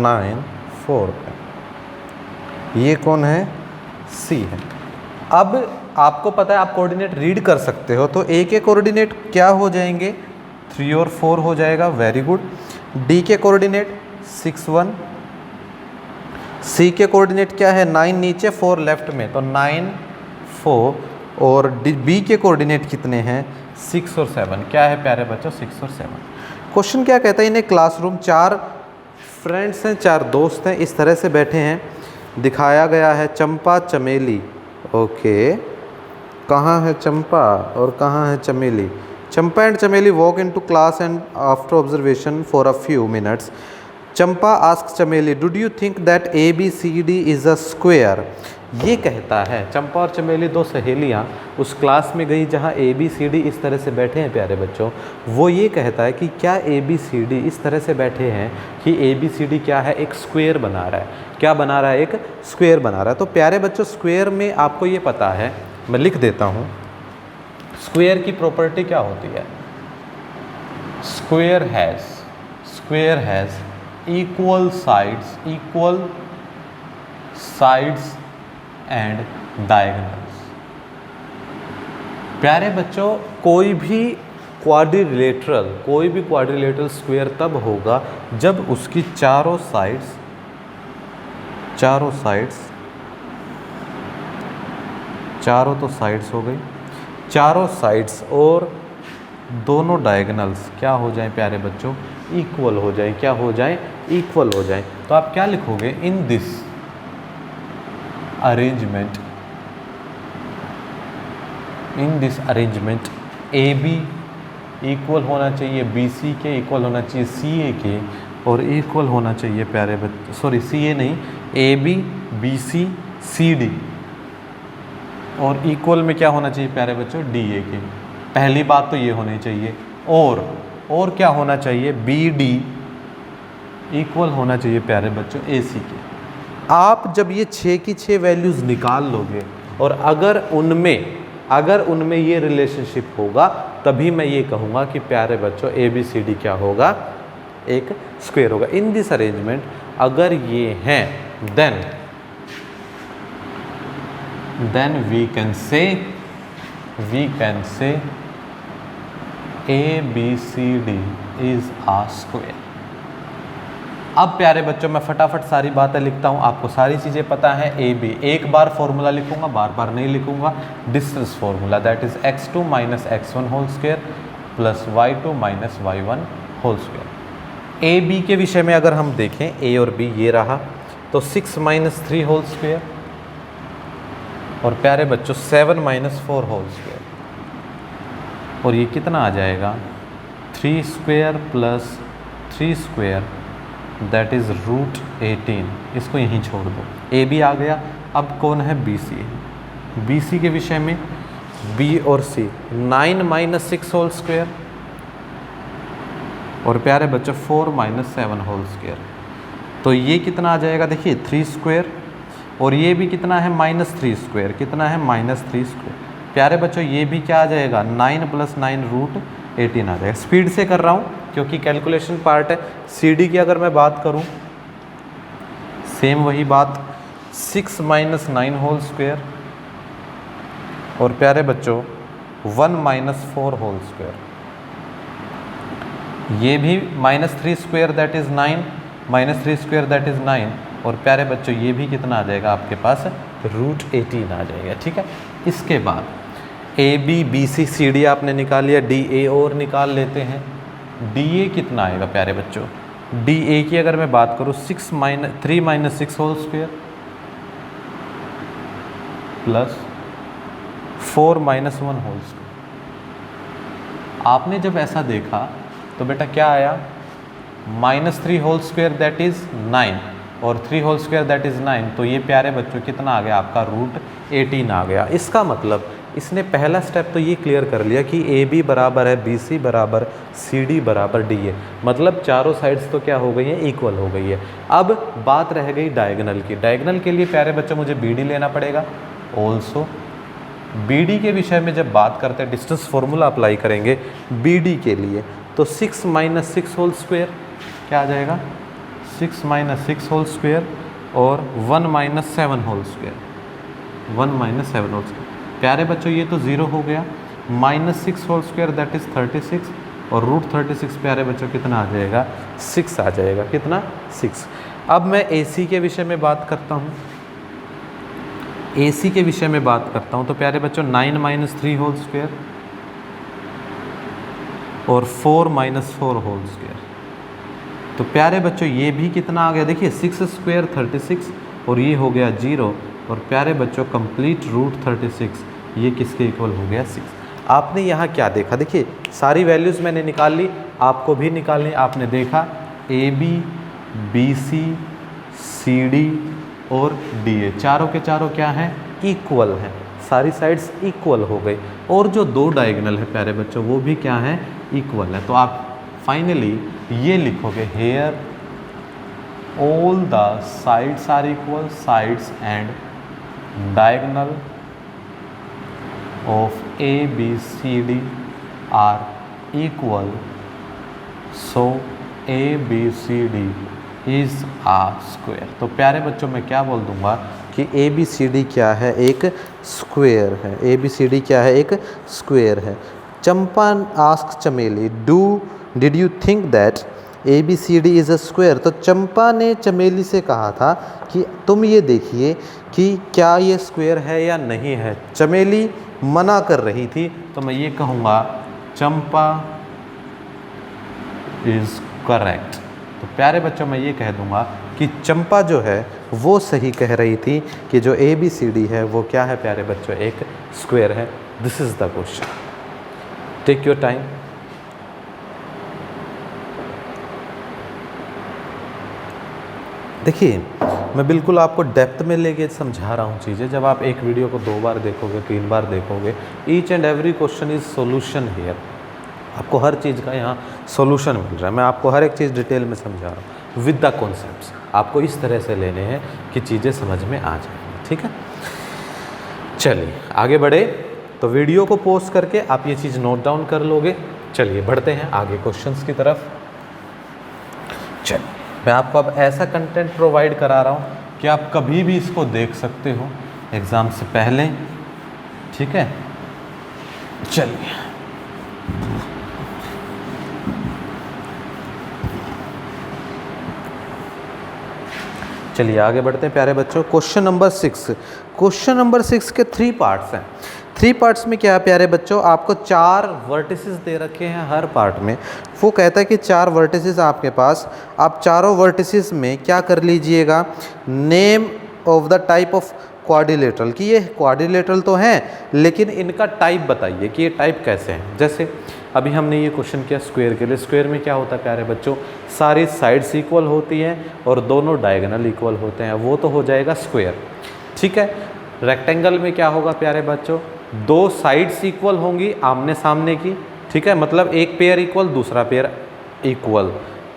9 4 पे। ये कौन है, सी है। अब आपको पता है आप कोऑर्डिनेट रीड कर सकते हो, तो ए के कोऑर्डिनेट क्या हो जाएंगे, 3 और 4 हो जाएगा, वेरी गुड। डी के कोऑर्डिनेट 6 1, सी के कोऑर्डिनेट क्या है 9 नीचे 4 लेफ्ट में, तो 9 4। और बी के कोऑर्डिनेट कितने हैं 6 और 7। क्या है प्यारे बच्चों 6 और 7। क्वेश्चन क्या कहता है, इन्हें क्लासरूम 4 फ्रेंड्स हैं, 4 दोस्त हैं, इस तरह से बैठे हैं। दिखाया गया है चंपा चमेली। ओके, कहाँ है चंपा और कहाँ है Chameli. Champa and Chameli walk into class and after observation for a few minutes Champa ask Chameli do you think that ABCD is a square. ये कहता है, चंपा और चमेली दो सहेलियाँ उस क्लास में गई जहाँ ABCD इस तरह से बैठे हैं प्यारे बच्चों। वो ये कहता है कि क्या ABCD इस तरह से बैठे हैं कि ABCD क्या है, एक स्क्वायर बना रहा है। क्या बना रहा है? एक स्क्वायर बना रहा है। तो प्यारे बच्चों स्क्वायर में आपको ये पता है, मैं लिख देता हूँ, स्क्वायर की प्रॉपर्टी क्या होती है? Square has equal sides and diagonals. प्यारे बच्चों कोई भी क्वाड्रिलेटरल स्क्वायर तब होगा जब उसकी चारों साइड्स तो साइड्स हो गई, चारों साइड्स और दोनों डायगोनल्स क्या हो जाएं प्यारे बच्चों? इक्वल हो जाएं। क्या हो जाएं? इक्वल हो जाएं। तो आप क्या लिखोगे? In this arrangement AB equal होना चाहिए BC के, इक्वल होना चाहिए CA के, और इक्वल होना चाहिए प्यारे बच्चों, सॉरी CA नहीं, AB BC CD, और इक्वल में क्या होना चाहिए प्यारे बच्चों? DA के। पहली बात तो ये होनी चाहिए। और क्या होना चाहिए? BD इक्वल होना चाहिए प्यारे बच्चों AC के। आप जब ये 6 की 6 वैल्यूज़ निकाल लोगे और अगर उनमें ये रिलेशनशिप होगा, तभी मैं ये कहूँगा कि प्यारे बच्चों ABCD क्या होगा? एक स्क्वायर होगा। इन दिस अरेंजमेंट अगर ये हैं, then we can say ABCD is a square. अब प्यारे बच्चों मैं फटाफट सारी बातें लिखता हूँ, आपको सारी चीज़ें पता है। AB एक बार फॉर्मूला लिखूंगा, बार बार नहीं लिखूंगा। Distance formula that is x2 - x1 whole square plus y2 - y1 whole square. AB के विषय में अगर हम देखें, A और B ये रहा, तो 6 - 3 होल स्क्वायर, और प्यारे बच्चों 7 - 4 होल स्क्वायर, और ये कितना आ जाएगा? 3 square plus 3 square that is √18। इसको यहीं छोड़ दो। AB आ गया। अब कौन है? BC के विषय में B और C 9 - 6 होल स्क्वायर, और प्यारे बच्चों 4 - 7 होल स्क्वायर। तो ये कितना आ जाएगा? देखिए 3 स्क्वायर, और ये भी कितना है? -3 स्क्वायर। कितना है? -3 स्क्वायर। प्यारे बच्चों ये भी क्या आ जाएगा? 9 + 9 √18 आ जाएगा। स्पीड से कर रहा हूँ क्योंकि कैलकुलेशन पार्ट है। CD की अगर मैं बात करूँ, सेम वही बात, 6 - 9 होल स्क्वायर, और प्यारे बच्चों 1 - 4 होल स्क्वायर। ये भी -3 square that is 9, -3 square that is 9, और प्यारे बच्चों ये भी कितना आ जाएगा आपके पास? √18 आ जाएगा। ठीक है। इसके बाद AB BC CD आपने निकाल लिया, DA और निकाल लेते हैं। DA कितना आएगा प्यारे बच्चों? DA की अगर मैं बात करूँ 3 - 6 whole square plus 4 - 1 whole square. आपने जब ऐसा देखा तो बेटा क्या आया? -3 होल स्क्वायर दैट इज़ 9, और 3 होल स्क्वायर दैट इज़ 9। तो ये प्यारे बच्चों कितना आ गया आपका? √18 आ गया। इसका मतलब इसने पहला स्टेप तो ये क्लियर कर लिया कि AB बराबर है BC बराबर CD बराबर DA, मतलब चारों साइड्स तो क्या हो गई हैं? इक्वल हो गई है। अब बात रह गई डायगोनल की। डायगोनल के लिए प्यारे बच्चों मुझे BD लेना पड़ेगा। ऑल्सो BD के विषय में जब बात करते हैं, डिस्टेंस फॉर्मूला अप्लाई करेंगे BD के लिए, तो 6 - 6 होल स्क्वायर क्या आ जाएगा? 6 - 6 होल स्क्वायर, और 1 - 7 होल स्क्वायर, 1 - 7 होल स्क्वायर। प्यारे बच्चों ये तो 0 हो गया। -6 होल स्क्वायर दैट इज़ 36, और √36 प्यारे बच्चों कितना आ जाएगा? 6 आ जाएगा। कितना? 6। अब मैं AC के विषय में बात करता हूँ। AC के विषय में बात करता हूँ तो प्यारे बच्चों 9 - 3 होल स्क्वायर और 4 - 4 होल स्क्वायर। तो प्यारे बच्चों ये भी कितना आ गया? देखिए 6 स्क्वायर 36, और ये हो गया 0, और प्यारे बच्चों कंप्लीट √36 ये किसके इक्वल हो गया? 6। आपने यहाँ क्या देखा? देखिए सारी वैल्यूज़ मैंने निकाल ली, आपको भी निकालनी। आपने देखा AB BC CD और डी ए, चारों के चारों क्या हैं, इक्वल हैं, सारी साइड्स इक्वल हो गई। और जो दो डायगोनल है प्यारे बच्चों वो भी क्या है, इक्वल है। तो आप फाइनली ये लिखोगे, here all the sides are equal, sides and diagonal of A B C D are equal, so A B C D is a square. तो प्यारे बच्चों मैं क्या बोल दूंगा कि ए बी सी डी क्या है, एक स्क्वायर है। ए बी सी डी क्या है, एक स्क्वायर है। Champa ask Chameli, did you think that A B C D is a square. तो चंपा ने चमेली से कहा था कि तुम ये देखिए कि क्या ये स्क्वायर है या नहीं है। चमेली मना कर रही थी, तो मैं ये कहूँगा चंपा इज़ करेक्ट। तो प्यारे बच्चों मैं ये कह दूंगा कि चंपा जो है वो सही कह रही थी कि जो ए बी सी डी है वो क्या है प्यारे बच्चों, एक स्क्वायर है। This is the question, take your time. देखिए मैं बिल्कुल आपको डेप्थ में लेके समझा रहा हूँ चीज़ें। जब आप एक वीडियो को 2 बार देखोगे, 3 बार देखोगे, each and every question is solution here. आपको हर चीज़ का यहाँ सॉल्यूशन मिल रहा है। मैं आपको हर एक चीज़ डिटेल में समझा रहा हूँ विद द कॉन्सेप्ट्स। आपको इस तरह से लेने हैं कि चीज़ें समझ में आ जाएंगी, ठीक है। चलिए आगे बढ़े। तो वीडियो को पॉज करके आप ये चीज़ नोट डाउन कर लोगे। चलिए बढ़ते हैं आगे क्वेश्चंस की तरफ। चलिए मैं आपको अब ऐसा कंटेंट प्रोवाइड करा रहा हूँ कि आप कभी भी इसको देख सकते हो एग्ज़ाम से पहले, ठीक है। चलिए चलिए आगे बढ़ते हैं प्यारे बच्चों। क्वेश्चन नंबर 6, क्वेश्चन नंबर 6 के 3 पार्ट्स हैं। 3 पार्ट्स में क्या है प्यारे बच्चों, आपको 4 वर्टिसेस दे रखे हैं हर पार्ट में। वो कहता है कि 4 वर्टिसेस आपके पास, आप चारों वर्टिसेस में क्या कर लीजिएगा, name of the type of quadrilateral, कि ये क्वाड्रिलेटरल तो हैं लेकिन इनका टाइप बताइए कि ये टाइप कैसे हैं। जैसे अभी हमने ये क्वेश्चन किया स्क्वायर के लिए। स्क्वायर में क्या होता है प्यारे बच्चों, सारी साइड्स इक्वल होती हैं और दोनों डायगोनल इक्वल होते हैं, वो तो हो जाएगा स्क्वायर, ठीक है। रेक्टेंगल में क्या होगा प्यारे बच्चों, 2 साइड्स इक्वल होंगी आमने सामने की, ठीक है, मतलब एक पेयर इक्वल दूसरा पेयर इक्वल,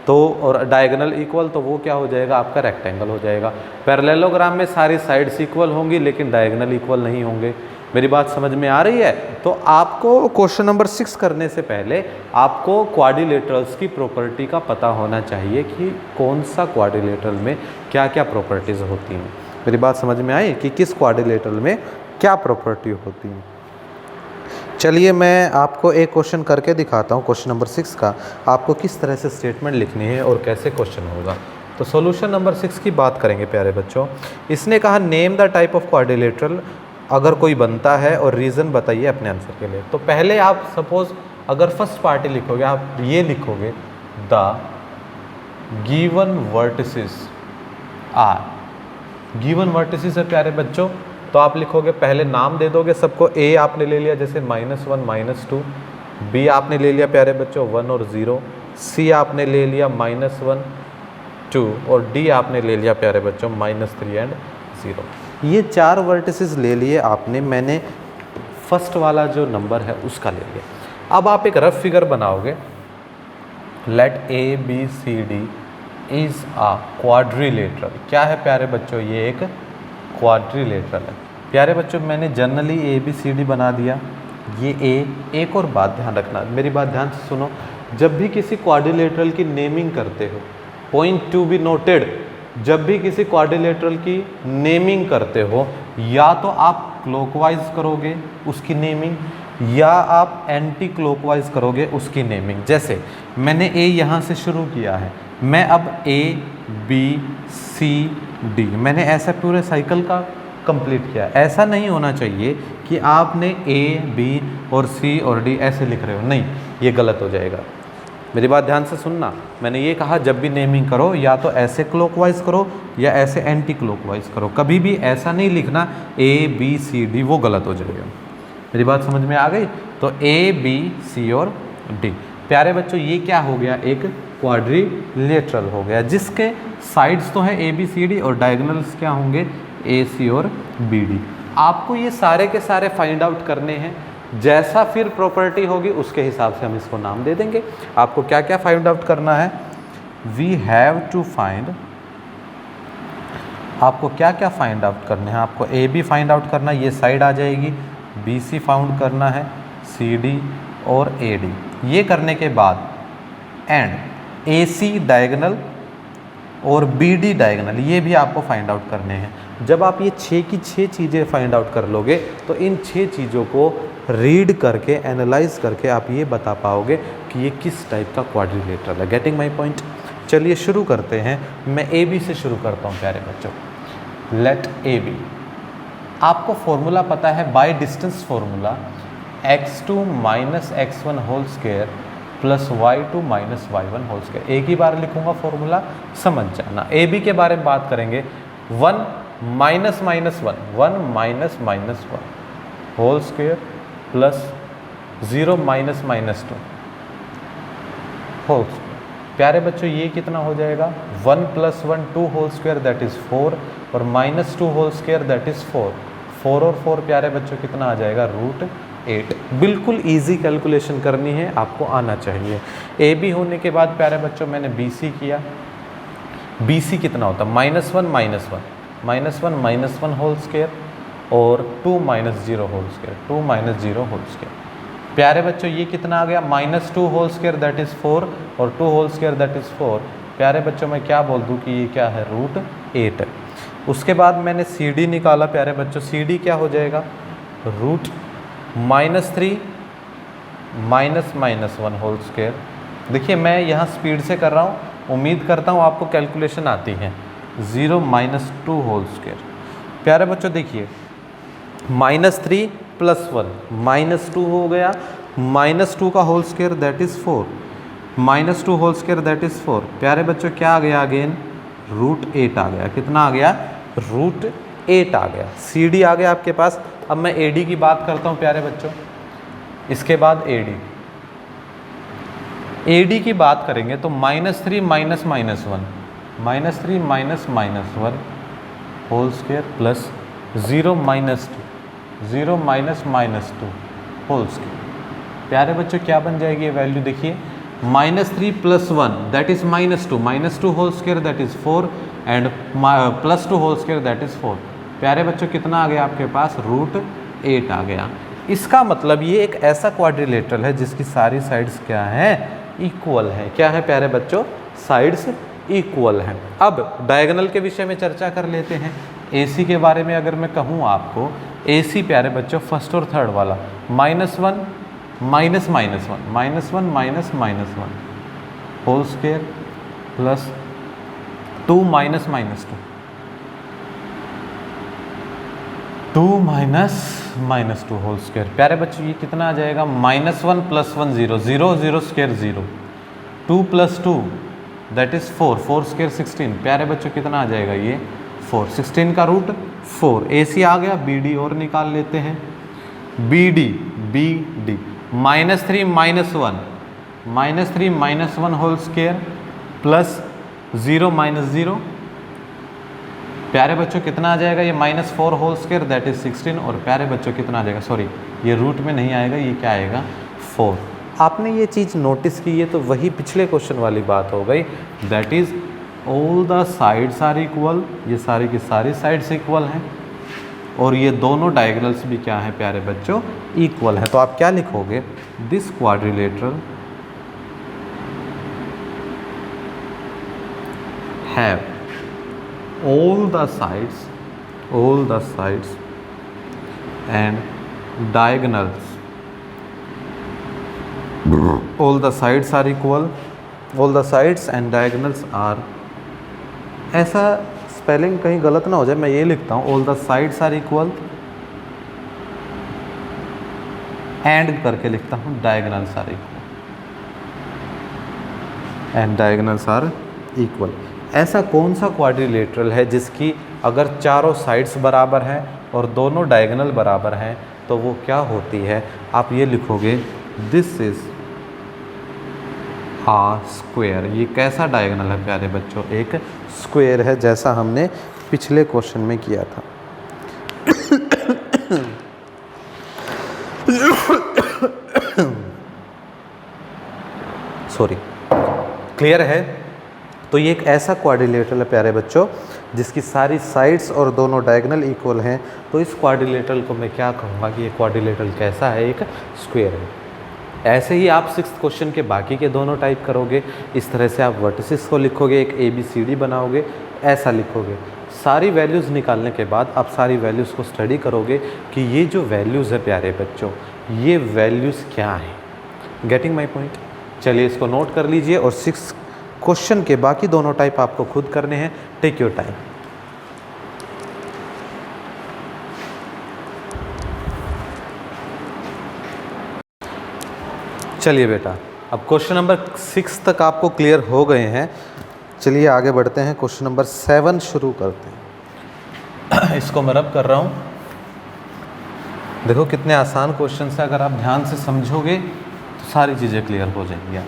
तो और डायगोनल इक्वल, तो वो क्या हो जाएगा आपका रेक्टेंगल हो जाएगा। पैरेललोग्राम में सारी साइड्स इक्वल होंगी लेकिन डायगोनल इक्वल नहीं होंगे। मेरी बात समझ में आ रही है। तो आपको क्वेश्चन नंबर 6 करने से पहले आपको क्वाड्रिलेटरल्स की प्रॉपर्टी का पता होना चाहिए कि कौन सा क्वाड्रिलेटरल में क्या क्या प्रॉपर्टीज़ होती हैं। मेरी बात समझ में आई कि किस क्वाड्रिलेटरल में क्या प्रॉपर्टी होती है। चलिए मैं आपको एक क्वेश्चन करके दिखाता हूँ। क्वेश्चन नंबर 6 का आपको किस तरह से स्टेटमेंट लिखनी है और कैसे क्वेश्चन होगा। तो सॉल्यूशन नंबर 6 की बात करेंगे प्यारे बच्चों। इसने कहा name the type of quadrilateral, अगर कोई बनता है और रीज़न बताइए अपने आंसर के लिए। तो पहले आप सपोज अगर फर्स्ट पार्टी लिखोगे, आप ये लिखोगे the given vertices are, given vertices है प्यारे बच्चों, तो आप लिखोगे पहले नाम दे दोगे सबको। ए आपने ले लिया जैसे -1 -2, बी आपने ले लिया प्यारे बच्चों 1 और 0, सी आपने ले लिया -1 2 और डी आपने ले लिया प्यारे बच्चों -3 एंड 0। ये 4 वर्टिसेस ले लिए आपने, मैंने फर्स्ट वाला जो नंबर है उसका ले लिया। अब आप एक रफ फिगर बनाओगे, let A B C D is a quadrilateral. क्या है प्यारे बच्चों, ये एक क्वाड्रिलेटरल है। प्यारे बच्चों मैंने generally A B C D बना दिया, ये ए। एक और बात ध्यान रखना, मेरी बात ध्यान से सुनो। जब भी किसी क्वाड्रिलेटरल की नेमिंग करते हो, पॉइंट टू बी नोटेड, जब भी किसी क्वाड्रिलेटरल की नेमिंग करते हो, या तो आप क्लॉकवाइज करोगे उसकी नेमिंग या आप एंटी क्लॉकवाइज करोगे उसकी नेमिंग। जैसे मैंने ए यहाँ से शुरू किया है, मैं अब ए बी सी डी, मैंने ऐसा पूरे साइकिल का कंप्लीट किया। ऐसा नहीं होना चाहिए कि आपने ए बी और सी और डी ऐसे लिख रहे हो, नहीं, ये गलत हो जाएगा। मेरी बात ध्यान से सुनना, मैंने ये कहा जब भी नेमिंग करो या तो ऐसे क्लॉकवाइज करो या ऐसे एंटी क्लॉकवाइज करो, कभी भी ऐसा नहीं लिखना ए बी सी डी, वो गलत हो जाएगा। मेरी बात समझ में आ गई। तो ए बी सी और डी। प्यारे बच्चों ये क्या हो गया, एक क्वाड्रिलेटरल हो गया, जिसके साइड्स तो है ए बी सी डी और डायगोनल्स क्या होंगे ए सी और बी डी। आपको ये सारे के सारे फाइंड आउट करने हैं, जैसा फिर प्रॉपर्टी होगी उसके हिसाब से हम इसको नाम दे देंगे। आपको क्या क्या फाइंड आउट करना है, वी हैव टू फाइंड, आपको क्या क्या फाइंड आउट करने हैं, आपको ए बी फाइंड आउट करना है, ये साइड आ जाएगी, बी सी फाउंड करना है, सी डी और ए डी। ये करने के बाद एंड ए सी डायगोनल और बी डी डायगोनल, ये भी आपको फाइंड आउट करने हैं। जब आप ये 6 की 6 चीज़ें फाइंड आउट कर लोगे तो इन 6 चीज़ों को रीड करके एनालाइज करके आप ये बता पाओगे कि ये किस टाइप का क्वाड्रिलेटरल है। Getting my point. चलिए शुरू करते हैं। मैं ए बी से शुरू करता हूँ प्यारे बच्चों। लेट ए बी, आपको फॉर्मूला पता है by distance formula, x2 minus x1 whole square plus y2 minus y1 whole square. एक ही बार लिखूंगा फॉर्मूला, समझ जाना। ए बी के बारे में बात करेंगे, 1 minus minus 1, 1 minus minus 1 whole square plus 0 minus minus 2 whole square. प्यारे बच्चों ये कितना हो जाएगा, 1 plus 1 2 whole square that is 4 और minus 2 whole square that is 4। 4 और 4 प्यारे बच्चों कितना आ जाएगा, √8। बिल्कुल इजी कैलकुलेशन करनी है, आपको आना चाहिए। ए बी होने के बाद प्यारे बच्चों मैंने बी सी किया। बी सी कितना होता है, -1 minus 1 minus 1 minus 1 whole square और 2 minus 0 whole square, 2 minus 0 whole square. प्यारे बच्चों ये कितना आ गया, -2 होल स्क्वायर दैट इज़ 4 और 2 होल स्क्वायर दैट इज़ 4। प्यारे बच्चों मैं क्या बोल दूँ कि ये क्या है, √8 है। उसके बाद मैंने सी डी निकाला प्यारे बच्चों। सी डी क्या हो जाएगा, -3 माइनस माइनस 1 होल स्क्वायर। देखिए मैं यहाँ स्पीड से कर रहा हूँ, उम्मीद करता हूँ आपको कैलकुलेशन आती है। 0 माइनस 2 होल स्क्वायर। प्यारे बच्चों देखिए, -3 प्लस 1 -2 हो गया, -2 का whole square that is 4, -2 whole square that is 4। प्यारे बच्चों क्या आ गया अगेन, √8 आ गया। कितना आ गया, √8 आ गया। सी डी आ गया आपके पास। अब मैं ए डी की बात करता हूँ प्यारे बच्चों। इसके बाद ए डी, ए डी की बात करेंगे तो -3 minus minus 1, -3 minus minus 1 whole square plus 0 minus 2, 0 minus minus 2 whole square. प्यारे बच्चों क्या बन जाएगी ये वैल्यू, देखिए -3 plus 1 that is -2 whole square that is 4 and +2 whole square that is 4। प्यारे बच्चों कितना आ गया आपके पास, √8 आ गया। इसका मतलब ये एक ऐसा क्वाड्रिलेटरल है जिसकी सारी साइड्स क्या हैं, इक्वल है। क्या है प्यारे बच्चों, साइड्स इक्वल हैं। अब डायगोनल के विषय में चर्चा कर लेते हैं। AC के बारे में अगर मैं कहूँ आपको, AC प्यारे बच्चों फर्स्ट और थर्ड वाला, -1 minus minus 1 -1 minus minus 1 whole square plus 2 minus minus 2 minus 2 whole square. प्यारे बच्चों ये कितना आ जाएगा, -1 plus 1 0 0 0 square 0, 2 plus 2 that is 4, 4 square 16। प्यारे बच्चों कितना आ जाएगा ये 4, 16 का √4। AC आ गया। BD और निकाल लेते हैं। BD -3 minus 1 whole square plus 0 minus 0। प्यारे बच्चों कितना आ जाएगा, ये -4 होल स्क्वायर दैट इज़ 16। और प्यारे बच्चों कितना आ जाएगा, सॉरी ये रूट में नहीं आएगा, ये क्या आएगा 4। आपने ये चीज़ नोटिस की, ये तो वही पिछले क्वेश्चन वाली बात हो गई, that is all the sides are equal. ये सारी की सारी साइड्स इक्वल हैं और ये दोनों डायगोनल्स भी क्या हैं प्यारे बच्चों, इक्वल हैं। तो आप क्या लिखोगे, this quadrilateral have all the sides and diagonals, all the sides are equal, all the sides and diagonals are, ऐसा स्पेलिंग कहीं गलत ना हो जाए, मैं ये लिखता हूँ all the sides are equal and करके लिखता हूँ diagonals are equal and diagonals are equal। ऐसा कौन सा क्वाड्रिलेटरल है जिसकी अगर चारों साइड्स बराबर हैं और दोनों डायगोनल बराबर हैं तो वो क्या होती है, आप ये लिखोगे, दिस इज स्क्वायर। ये कैसा डायगोनल है प्यारे बच्चों? एक स्क्वायर है, जैसा हमने पिछले क्वेश्चन में किया था। सॉरी, क्लियर है? तो ये एक ऐसा क्वाड्रिलेटरल है प्यारे बच्चों जिसकी सारी साइड्स और दोनों डायगोनल इक्वल हैं। तो इस क्वाड्रिलेटरल को मैं क्या कहूँगा कि ये क्वाड्रिलेटरल कैसा है? एक स्क्वायर है। ऐसे ही आप 6th क्वेश्चन के बाकी के दोनों टाइप करोगे। इस तरह से आप वर्टिसेस को लिखोगे, एक ABCD बनाओगे, ऐसा लिखोगे। सारी वैल्यूज़ निकालने के बाद आप सारी वैल्यूज़ को स्टडी करोगे कि ये जो वैल्यूज़ है प्यारे बच्चों, ये वैल्यूज़ क्या हैं। Getting my point? चलिए इसको नोट कर लीजिए और 6th क्वेश्चन के बाकी दोनों टाइप आपको खुद करने हैं। Take your time. चलिए बेटा, अब क्वेश्चन नंबर 6 तक आपको क्लियर हो गए हैं। चलिए आगे बढ़ते हैं, क्वेश्चन नंबर 7 शुरू करते हैं। इसको मैं रब कर रहा हूँ। देखो कितने आसान क्वेश्चन है, अगर आप ध्यान से समझोगे तो सारी चीज़ें क्लियर हो जाएंगी।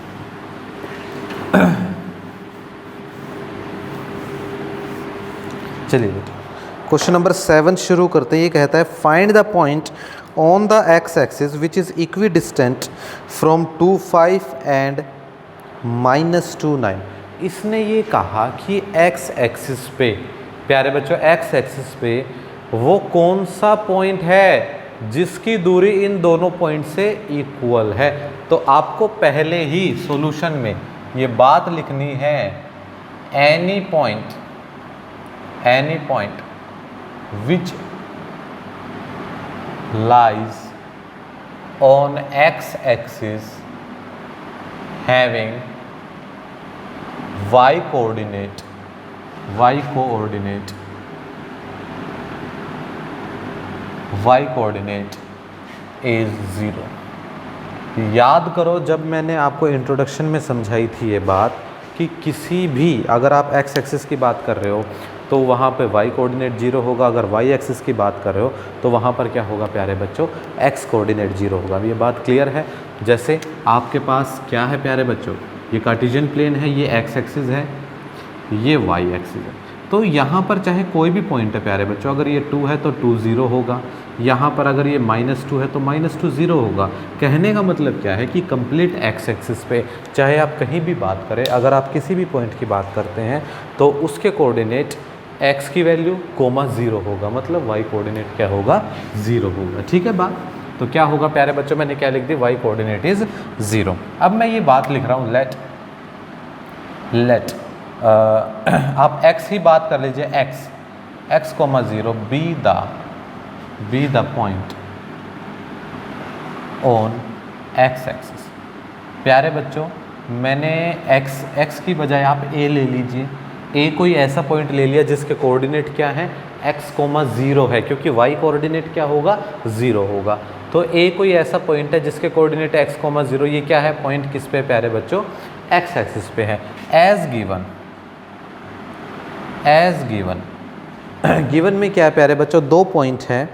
चलिए बेटा, क्वेश्चन नंबर 7 शुरू करते हैं। ये कहता है find the point on the x axis which is equi distant from 2, 5 and -2, 9। इसने ये कहा कि एक्स एक्सिस पे, प्यारे बच्चों, एक्स एक्सिस पे वो कौन सा पॉइंट है जिसकी दूरी इन दोनों पॉइंट से इक्वल है। तो आपको पहले ही सॉल्यूशन में ये बात लिखनी है, any point which lies on x axis having y coordinate is 0। याद करो जब मैंने आपको इंट्रोडक्शन में समझाई थी ये बात कि किसी भी, अगर आप x एक्सिस की बात कर रहे हो तो वहाँ पे y कोऑर्डिनेट 0 होगा, अगर y एक्सिस की बात कर रहे हो तो वहाँ पर क्या होगा प्यारे बच्चों? x कोऑर्डिनेट 0 होगा। ये बात क्लियर है? जैसे आपके पास क्या है प्यारे बच्चों, ये कार्टेशियन प्लेन है, ये x एक्सिस है, ये y एक्सिस है। तो यहाँ पर चाहे कोई भी पॉइंट है प्यारे बच्चों, अगर ये 2 है तो 2 0 होगा, यहाँ पर अगर ये -2 है तो -2 0 होगा। कहने का मतलब क्या है कि कंप्लीट x एक्सिस पे चाहे आप कहीं भी बात करें, अगर आप किसी भी पॉइंट की बात करते हैं तो उसके कोऑर्डिनेट x की वैल्यू 0 होगा, मतलब y कोऑर्डिनेट क्या होगा? 0 होगा। ठीक है बात? तो क्या होगा प्यारे बच्चों, मैंने क्या लिख दी? y coordinate is 0। अब मैं ये बात लिख रहा हूँ, लेट आप x ही बात कर लीजिए, x, 0 be the point on x axis. प्यारे बच्चों, मैंने x की बजाय आप a ले लीजिए। a कोई ऐसा पॉइंट ले लिया जिसके कोऑर्डिनेट क्या है? x, 0 है, क्योंकि y कोऑर्डिनेट क्या होगा? 0 होगा। तो a कोई ऐसा पॉइंट है जिसके कोऑर्डिनेट x, 0। ये क्या है? पॉइंट किस पे प्यारे बच्चों? x एक्सिस पे है। एज गिवन में क्या है प्यारे बच्चों? 2 पॉइंट हैं,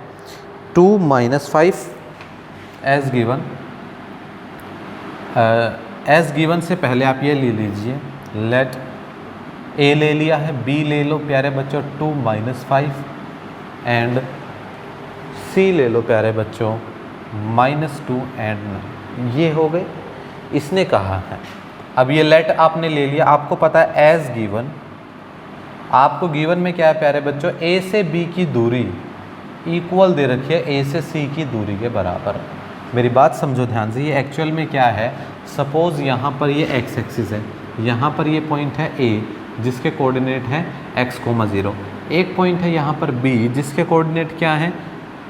2, -5 एज गिवन से पहले आप ये ले लीजिए, लेट a ले लिया है, b ले लो प्यारे बच्चों 2, -5 एंड c ले लो प्यारे बच्चों -2 एंड 9। ये हो गए, इसने कहा है। अब ये लेट आपने ले लिया, आपको पता है एज गिवन, आपको गिवन में क्या है प्यारे बच्चों? a से b की दूरी इक्वल दे रखी है a से c की दूरी के बराबर। मेरी बात समझो ध्यान से, ये एक्चुअल में क्या है? सपोज़ यहाँ पर ये x एक्सिस है, यहाँ पर ये पॉइंट है a जिसके कोऑर्डिनेट है x, 0। एक पॉइंट है यहाँ पर b जिसके कोऑर्डिनेट क्या है?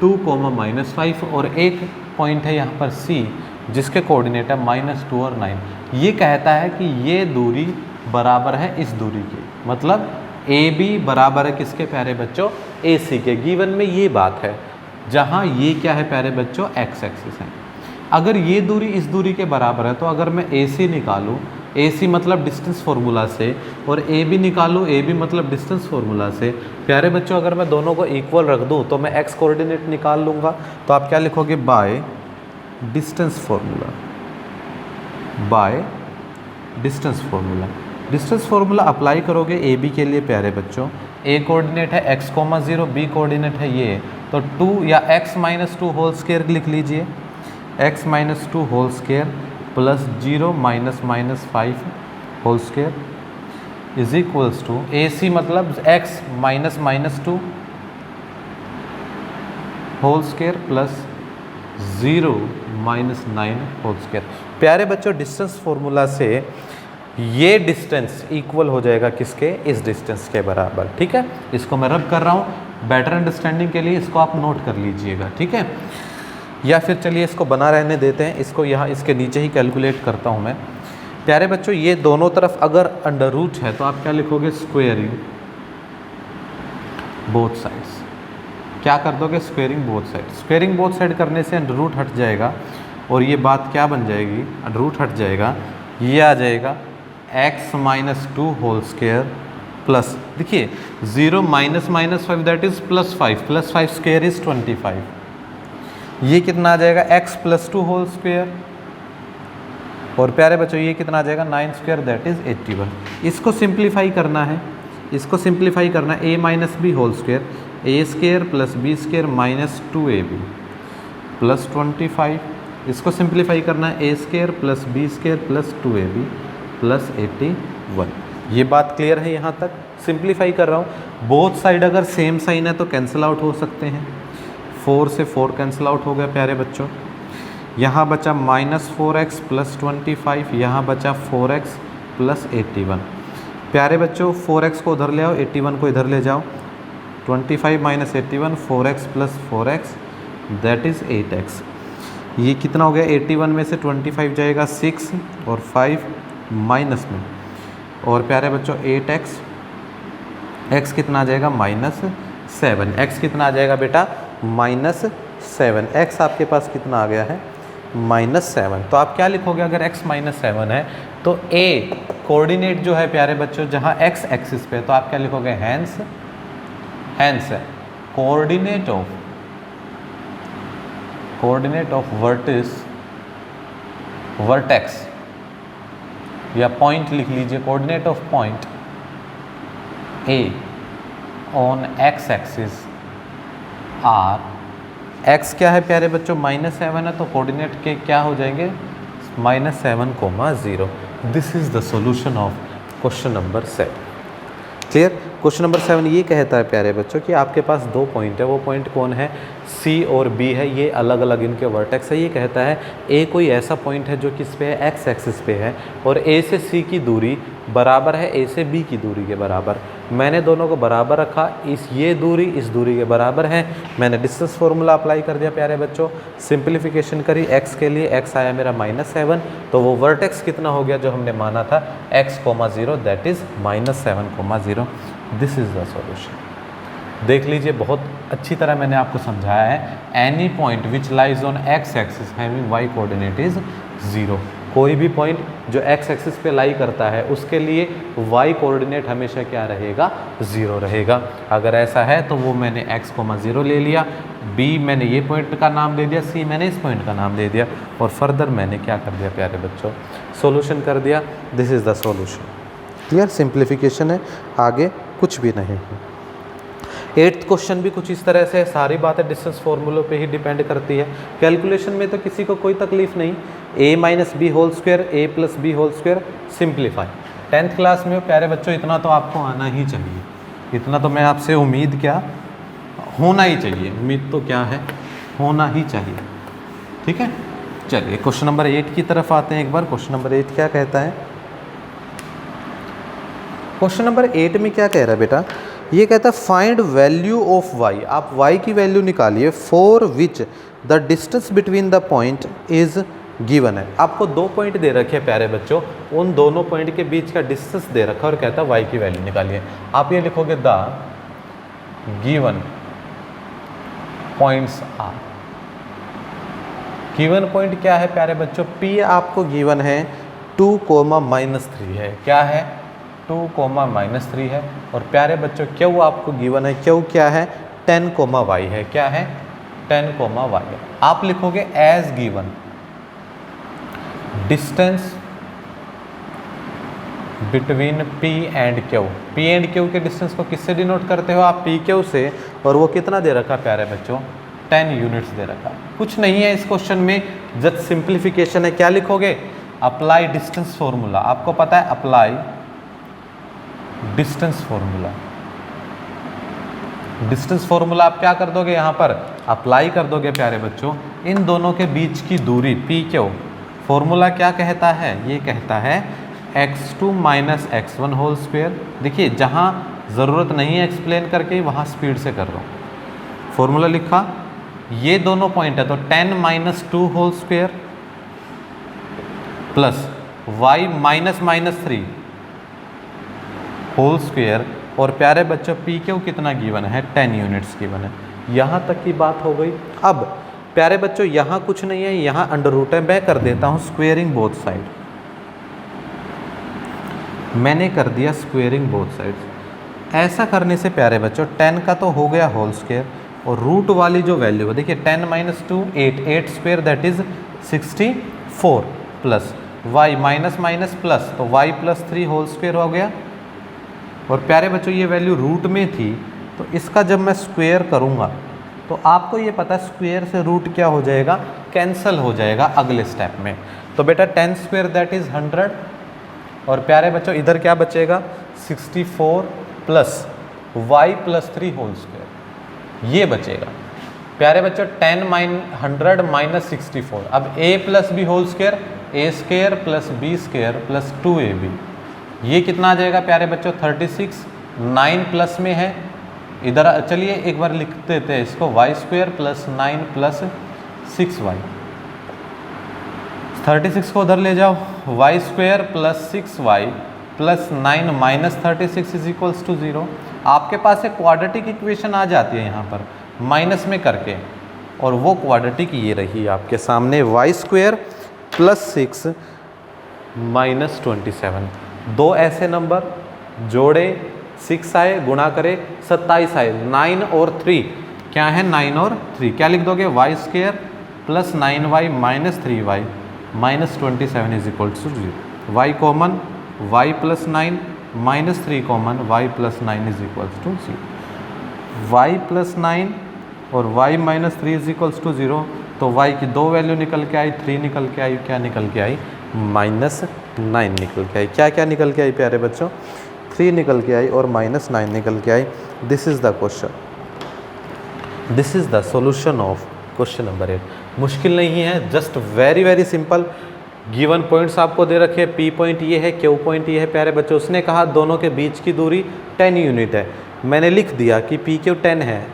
2, -5 और एक पॉइंट है यहाँ पर c जिसके कोऑर्डिनेट है -2 और 9। ये कहता है कि ये दूरी बराबर है इस दूरी की, मतलब AB बराबर है किसके प्यारे बच्चों? AC के। गिवन में ये बात है, जहाँ ये क्या है प्यारे बच्चों? x एक्सिस है। अगर ये दूरी इस दूरी के बराबर है तो अगर मैं AC निकालूँ, AC मतलब डिस्टेंस फार्मूला से, और AB निकालूँ, AB मतलब डिस्टेंस फार्मूला से, प्यारे बच्चों अगर मैं दोनों को इक्वल रख दूँ तो मैं x कोऑर्डिनेट निकाल लूँगा। तो आप क्या लिखोगे? By distance formula, by distance formula. Distance formula apply करोगे ए बी के लिए प्यारे बच्चों, ए कोऑर्डिनेट है x,0, बी कोऑर्डिनेट है ये, तो 2 या x-2 होल स्क्वायर लिख लीजिए, x-2 whole square plus 0 -5 whole square is equals to a c मतलब x -2 whole square plus 0 -9 whole square. प्यारे बच्चों डिस्टेंस फॉर्मूला से ये डिस्टेंस इक्वल हो जाएगा किसके, इस डिस्टेंस के बराबर। ठीक है, इसको मैं रब कर रहा हूँ बेटर अंडरस्टैंडिंग के लिए, इसको आप नोट कर लीजिएगा। ठीक है, या फिर चलिए इसको बना रहने देते हैं, इसको यहाँ इसके नीचे ही कैलकुलेट करता हूँ मैं। प्यारे बच्चों ये दोनों तरफ अगर अंडर रूट है तो आप क्या लिखोगे, स्क्वेयरिंग बोथ साइड्स। क्या कर दोगे, squaring both side. Squaring both side करने से अंडर रूट हट जाएगा और ये बात क्या बन जाएगी, अंडर रूट हट जाएगा, ये आ जाएगा x-2 होल स्क्वायर प्लस, देखिए 0 -5 दैट इज +5, +5 स्क्वायर इज 25। ये कितना आ जाएगा, x + 2 होल स्क्वायर, और प्यारे बच्चों ये कितना आ जाएगा, 9 स्क्वायर दैट इज 81। इसको सिंप्लीफाई करना है, इसको सिंप्लीफाई करना है, a - b whole square, a square plus b square minus 2ab plus 25। इसको सिंप्लीफाई करना है, a square plus b square plus 2ab plus 81। ये बात क्लियर है यहाँ तक। सिंप्लीफाई कर रहा हूँ, बोथ साइड अगर सेम साइन है तो कैंसिल आउट हो सकते हैं, 4 से 4 कैंसिल आउट हो गया प्यारे बच्चों। यहाँ बचा -4x प्लस 25, यहाँ बचा 4x प्लस 81। प्यारे बच्चों 4x को उधर ले आओ, 81 को इधर ले जाओ, 25 - 81 4x plus 4x that is 8x। ये कितना हो गया, 81 में से 25 जाएगा 6 और 5 माइनस में, और प्यारे बच्चों 8x, x कितना आ जाएगा -7, x कितना आ जाएगा बेटा -7, x आपके पास कितना आ गया है -7। तो आप क्या लिखोगे, अगर x -7 है तो a कोऑर्डिनेट जो है प्यारे बच्चों जहाँ x एक्सिस पे, तो आप क्या लिखोगे, हैंस कोऑर्डिनेट ऑफ वर्टेक्स या पॉइंट लिख लीजिए, coordinate of point A on x axis R। x क्या है प्यारे बच्चों, -7 है, तो कोऑर्डिनेट के क्या हो जाएंगे, -7,0। This is the solution of question number 7। Clear. Question number 7 ये कहता है प्यारे बच्चों कि आपके पास 2 पॉइंट है, वो पॉइंट कौन है, C और B है, ये अलग अलग इनके वर्टेक्स है। ये कहता है A कोई ऐसा पॉइंट है जो किस पे है, x एक्सिस पे है, और A से C की दूरी बराबर है A से B की दूरी के बराबर। मैंने दोनों को बराबर रखा, ये दूरी इस दूरी के बराबर है। मैंने डिस्टेंस फार्मूला अप्लाई कर दिया प्यारे बच्चों, सिंप्लीफिकेशन करी, x के लिए x आया मेरा -7, तो वो वर्टेक्स कितना हो गया जो हमने माना था, x,0 that is -7,0। This is the solution. देख लीजिए बहुत अच्छी तरह मैंने आपको समझाया है। Any point which lies on x axis having y coordinate is 0। कोई भी पॉइंट जो x एक्सिस पे लाई करता है उसके लिए y कोऑर्डिनेट हमेशा क्या रहेगा, 0 रहेगा। अगर ऐसा है तो वो मैंने x,0 ले लिया, b मैंने ये पॉइंट का नाम दे दिया, c मैंने इस पॉइंट का नाम दे दिया, और फर्दर मैंने क्या कर दिया प्यारे बच्चों, सॉल्यूशन कर दिया। This is the solution. Clear, simplification है, आगे कुछ भी नहीं है। 8th क्वेश्चन भी कुछ इस तरह से, सारी बातें डिस्टेंस फार्मूलों पे ही डिपेंड करती है। कैलकुलेशन में तो किसी को कोई तकलीफ नहीं, a - b whole square, a + b whole square, simplify. 10th class में प्यारे बच्चों इतना तो आपको आना ही चाहिए, इतना तो मैं आपसे उम्मीद क्या होना ही चाहिए, उम्मीद तो क्या है, होना ही चाहिए। ठीक है, चलिए क्वेश्चन नंबर 8 की तरफ आते हैं एक बार। क्वेश्चन नंबर 8 क्या कहता है, क्वेश्चन नंबर 8 में क्या कह रहा है बेटा, ये कहता है फाइंड वैल्यू ऑफ y। आप y की वैल्यू निकालिए for which the distance between the point is given है। आपको 2 पॉइंट दे रखे हैं प्यारे बच्चों, उन दोनों पॉइंट के बीच का डिस्टेंस दे रखा है और कहता है y की वैल्यू निकालिए। आप ये लिखोगे the given points are. Given point क्या है प्यारे बच्चों, P आपको गिवन है 2,-3 है, क्या है 2,-3 है, और प्यारे बच्चों Q आपको गिवन है, Q क्या है 10,y है, क्या है 10,y है। आप लिखोगे as given distance between P and Q। P and Q के डिस्टेंस को किससे डिनोट करते हो आप? PQ से। और वो कितना दे रखा प्यारे बच्चों? 10 यूनिट्स दे रखा। कुछ नहीं है इस क्वेश्चन में, जस्ट सिंप्लीफिकेशन है। क्या लिखोगे? Apply distance formula. आपको पता है apply distance formula. Distance formula आप क्या कर दोगे? यहाँ पर अप्लाई कर दोगे प्यारे बच्चों। इन दोनों के बीच की दूरी PQ, फॉर्मूला क्या कहता है? ये कहता है x2 minus x1 whole square. देखिए जहाँ ज़रूरत नहीं है एक्सप्लेन करके, वहाँ स्पीड से कर रहा हूँ। फॉर्मूला लिखा, ये दोनों पॉइंट है तो 10 minus 2 whole square plus y minus minus 3 whole square. और प्यारे बच्चों PQ कितना गिवन है? 10 यूनिट्स गिवन है। यहाँ तक की बात हो गई। अब प्यारे बच्चों यहाँ कुछ नहीं है, यहाँ अंडर रूट है। मैं कर देता हूँ स्क्वेयरिंग बोथ साइड। मैंने कर दिया स्क्वेयरिंग बोथ साइड्स। ऐसा करने से प्यारे बच्चों 10 का तो हो गया होल स्क्वेयर, और रूट वाली जो वैल्यू है देखिए 10 minus 2 8, 8 square that is 64 plus y minus minus plus, तो y प्लस 3 होल स्क्वेयर हो गया। और प्यारे बच्चों ये वैल्यू रूट में थी, तो इसका जब मैं स्क्वेयर करूँगा तो आपको ये पता है स्क्वेयर से रूट क्या हो जाएगा? कैंसल हो जाएगा अगले स्टेप में। तो बेटा 10 स्क्वेयर दैट इज़ 100। और प्यारे बच्चों इधर क्या बचेगा? 64 plus y plus 3 whole square, ये बचेगा। प्यारे बच्चों 10 100 माइनस 64। अब a plus B whole square, a square plus B square plus 2ab, ये कितना आ जाएगा प्यारे बच्चों? 36। 9 प्लस में है, इधर चलिए एक बार लिख देते हैं इसको, y square plus 9 plus 6y। 36 को उधर ले जाओ, y square plus 6y plus 9 minus 36 is equals to 0। आपके पास एक क्वाड्रेटिक इक्वेशन आ जाती है यहाँ पर माइनस में करके, और वो क्वाड्रेटिक ये रही आपके सामने, y स्क्वेयर प्लस 6 माइनस 27। दो ऐसे नंबर जोड़े, 6 आए, गुणा करे 27 आए, 9 और 3 क्या है? 9 और 3 क्या लिख दोगे? y square plus 9y minus 3y minus 27 is equal to 0। y common, y plus 9 minus 3 common, y plus 9 is equal to 0। y plus 9 और y minus 3 is equals to 0। तो y की दो वैल्यू निकल के आई, 3 निकल के आई, क्या निकल के आई? माइनस 9 निकल के आई। क्या क्या निकल के आई प्यारे बच्चों? 3 निकल के आई और माइनस 9 निकल के आई। This is the question, this is the solution of question number 8। मुश्किल नहीं है, just very very simple. Given points आपको दे रखे हैं, P पॉइंट ये है, Q पॉइंट ये है प्यारे बच्चों। उसने कहा दोनों के बीच की दूरी 10 यूनिट है। मैंने लिख दिया कि PQ 10 है।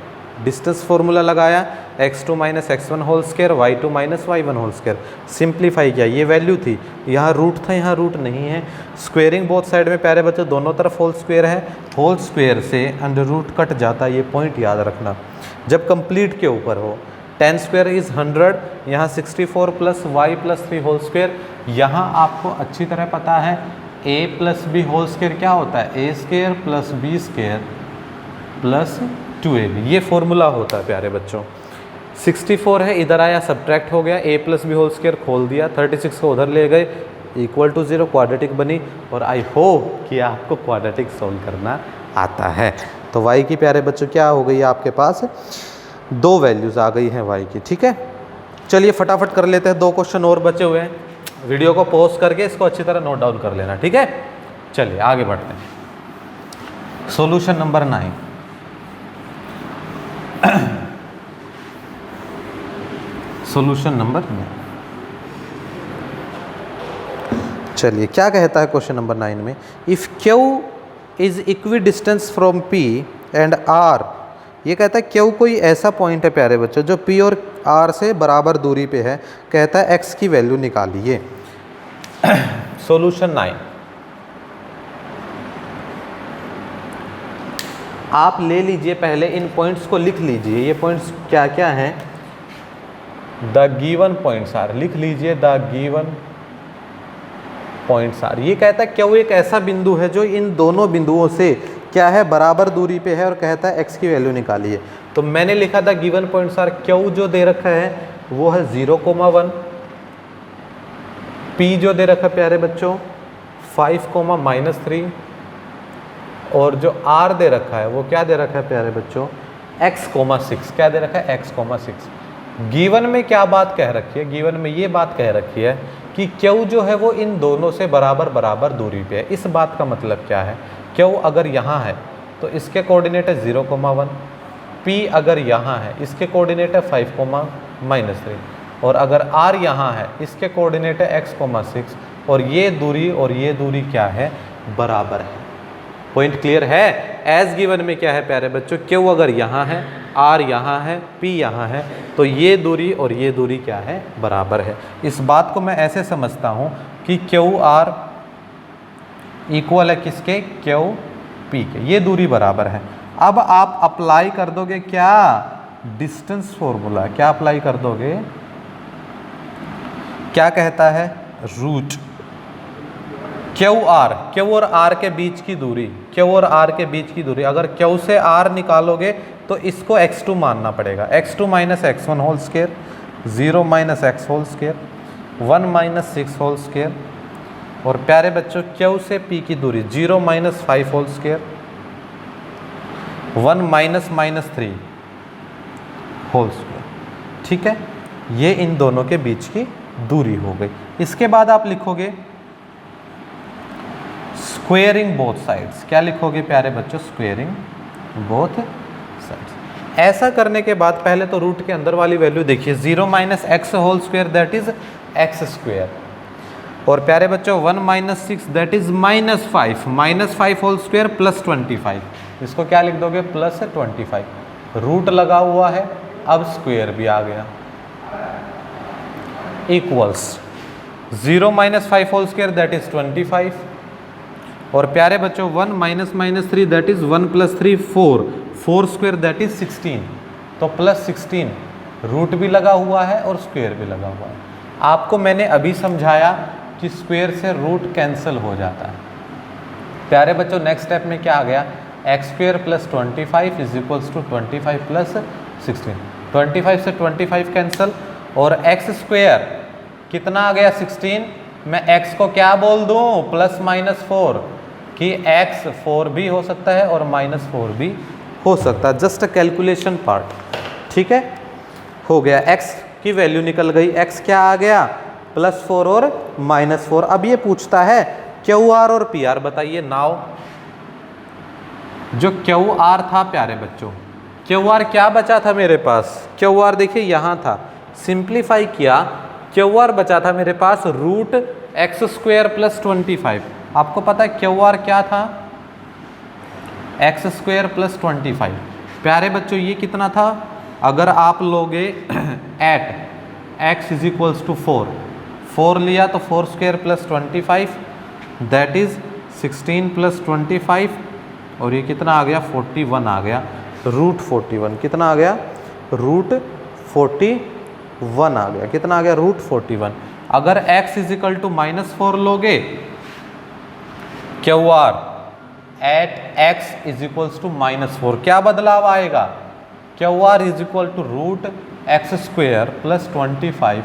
डिस्टेंस फॉर्मूला लगाया, x2 minus x1 whole square, y2 minus y1 whole square. Simplify किया, ये वैल्यू थी, यहाँ रूट था, यहाँ रूट नहीं है। स्क्वेयरिंग बोथ साइड में प्यारे बच्चों दोनों तरफ होल स्क्वायर है। होल स्क्वायर से अंडर रूट कट जाता है, ये पॉइंट याद रखना जब कंप्लीट के ऊपर हो। 10 स्क्वायर इज़ 100, यहाँ 64 plus y plus 3 whole square. यहाँ आपको अच्छी तरह पता है a plus B whole square क्या होता है? a square plus B square plus 2ab, ये फॉर्मूला होता है प्यारे बच्चों। 64 है, इधर आया सब्ट्रैक्ट हो गया, a plus B whole square खोल दिया, 36 को उधर ले गए, इक्वल टू 0, क्वाड्रेटिक बनी। और आई होप कि आपको क्वाड्रेटिक सॉल्व करना आता है। तो y की प्यारे बच्चों क्या हो गई आपके पास? 2 वैल्यूज़ आ गई हैं y की। ठीक है, चलिए फटाफट कर लेते हैं, 2 क्वेश्चन और बचे हुए हैं। वीडियो को पॉज करके इसको अच्छी तरह नोट डाउन कर लेना। ठीक है, चलिए आगे बढ़ते हैं। Solution number 9। सॉल्यूशन नंबर 9, चलिए क्या कहता है क्वेश्चन नंबर 9 में? If Q is equidistance from P and R, ये कहता है Q कोई ऐसा पॉइंट है प्यारे बच्चों जो P और R से बराबर दूरी पे है। कहता है x की वैल्यू निकालिए। सॉल्यूशन 9, आप ले लीजिए, पहले इन पॉइंट्स को लिख लीजिए। ये पॉइंट्स क्या क्या हैं? द गिवन पॉइंट्स आर, लिख लीजिए द गिवन पॉइंट्स आर। ये कहता है क्यों एक ऐसा बिंदु है जो इन दोनों बिंदुओं से क्या है? बराबर दूरी पे है, और कहता है x की वैल्यू निकालिए। तो मैंने लिखा था गिवन पॉइंट्स आर, क्यों जो दे रखा है वो है 0,1, P जो दे रखा है प्यारे बच्चों 5 कोमा -3 और जो r दे रखा है वो क्या दे रखा है प्यारे बच्चों, x कोमा 6। क्या दे रखा है, x कोमा 6। गिवन में क्या बात कह रखी है, गिवन में ये बात कह रखी है कि Q जो है वो इन दोनों से बराबर बराबर दूरी पे है। इस बात का मतलब क्या है, Q अगर यहाँ है तो इसके कोऑर्डिनेट है 0,1, P अगर यहाँ है इसके कोऑर्डिनेट है 5 कोमा -3 और अगर R यहाँ है इसके कोऑर्डिनेट है x कोमा 6 और ये दूरी क्या है, बराबर है। पॉइंट क्लियर है। एज गिवन में क्या है प्यारे बच्चों, Q अगर यहाँ है, R यहाँ है, P यहाँ है तो ये दूरी और ये दूरी क्या है, बराबर है। इस बात को मैं ऐसे समझता हूँ कि QR इक्वल है किसके, QP के, ये दूरी बराबर है। अब आप अप्लाई कर दोगे क्या, डिस्टेंस फॉर्मूला। क्या अप्लाई कर दोगे, क्या कहता है, रूट Q और R के बीच की दूरी, Q और R के बीच की दूरी, अगर Q से R निकालोगे तो इसको x2 मानना पड़ेगा। x2 minus x1 whole square, 0 minus x whole square, 1 minus 6 whole square और प्यारे बच्चों Q से P की दूरी 0 minus 5 whole square, 1 minus -3 whole square. ठीक है, ये इन दोनों के बीच की दूरी हो गई। इसके बाद आप लिखोगे स्क्वेयरिंग बोथ साइड्स। क्या लिखोगे प्यारे बच्चों, स्क्वेयरिंग बोथ साइड्स। ऐसा करने के बाद पहले तो रूट के अंदर वाली वैल्यू देखिए, 0 minus X whole square that is X square और प्यारे बच्चों 1 minus 6 that is -5 whole square plus 25। इसको क्या लिख दोगे, प्लस 25। रूट लगा हुआ है, अब स्क्वायर भी आ गया, equals 0 minus 5 whole square that is 25 और प्यारे बच्चों 1 minus -3 that is 1 plus 3 4 square that is 16। तो प्लस 16, रूट भी लगा हुआ है और स्क्वायर भी लगा हुआ है। आपको मैंने अभी समझाया कि स्क्वायर से रूट कैंसिल हो जाता है। प्यारे बच्चों नेक्स्ट स्टेप में क्या आ गया, X square plus 25 is equals to 25 plus 16। 25 से 25 कैंसिल और एक्स स्क्वायर कितना आ गया, 16। मैं x को क्या बोल दूं, प्लस -4, कि x 4 भी हो सकता है और -4 भी हो सकता है, जस्ट कैलकुलेशन पार्ट। ठीक है, हो गया, x की वैल्यू निकल गई, x क्या आ गया, +4 और -4। अब ये पूछता है QR और PR बताइए। नाउ जो QR था प्यारे बच्चों, QR क्या बचा था मेरे पास, QR देखिए यहाँ था, सिंप्लीफाई किया, QR बचा था मेरे पास रूट एक्स स्क्वायर प्लस 25। आपको पता है QR क्या था, एक्स स्क्वायर प्लस 25। प्यारे बच्चों ये कितना था, अगर आप लोगे at x is equals to 4 लिया तो 4 square plus 25 that is 16 plus 25 और ये कितना आ गया, 41 आ गया, रूट 41। कितना आ गया, रूट 41 आ गया। कितना आ गया, रूट 41। अगर x इज इक्वल टू -4 लोगे, QR at x is equals to -4, क्या बदलाव आएगा, QR is equal to root X square plus 25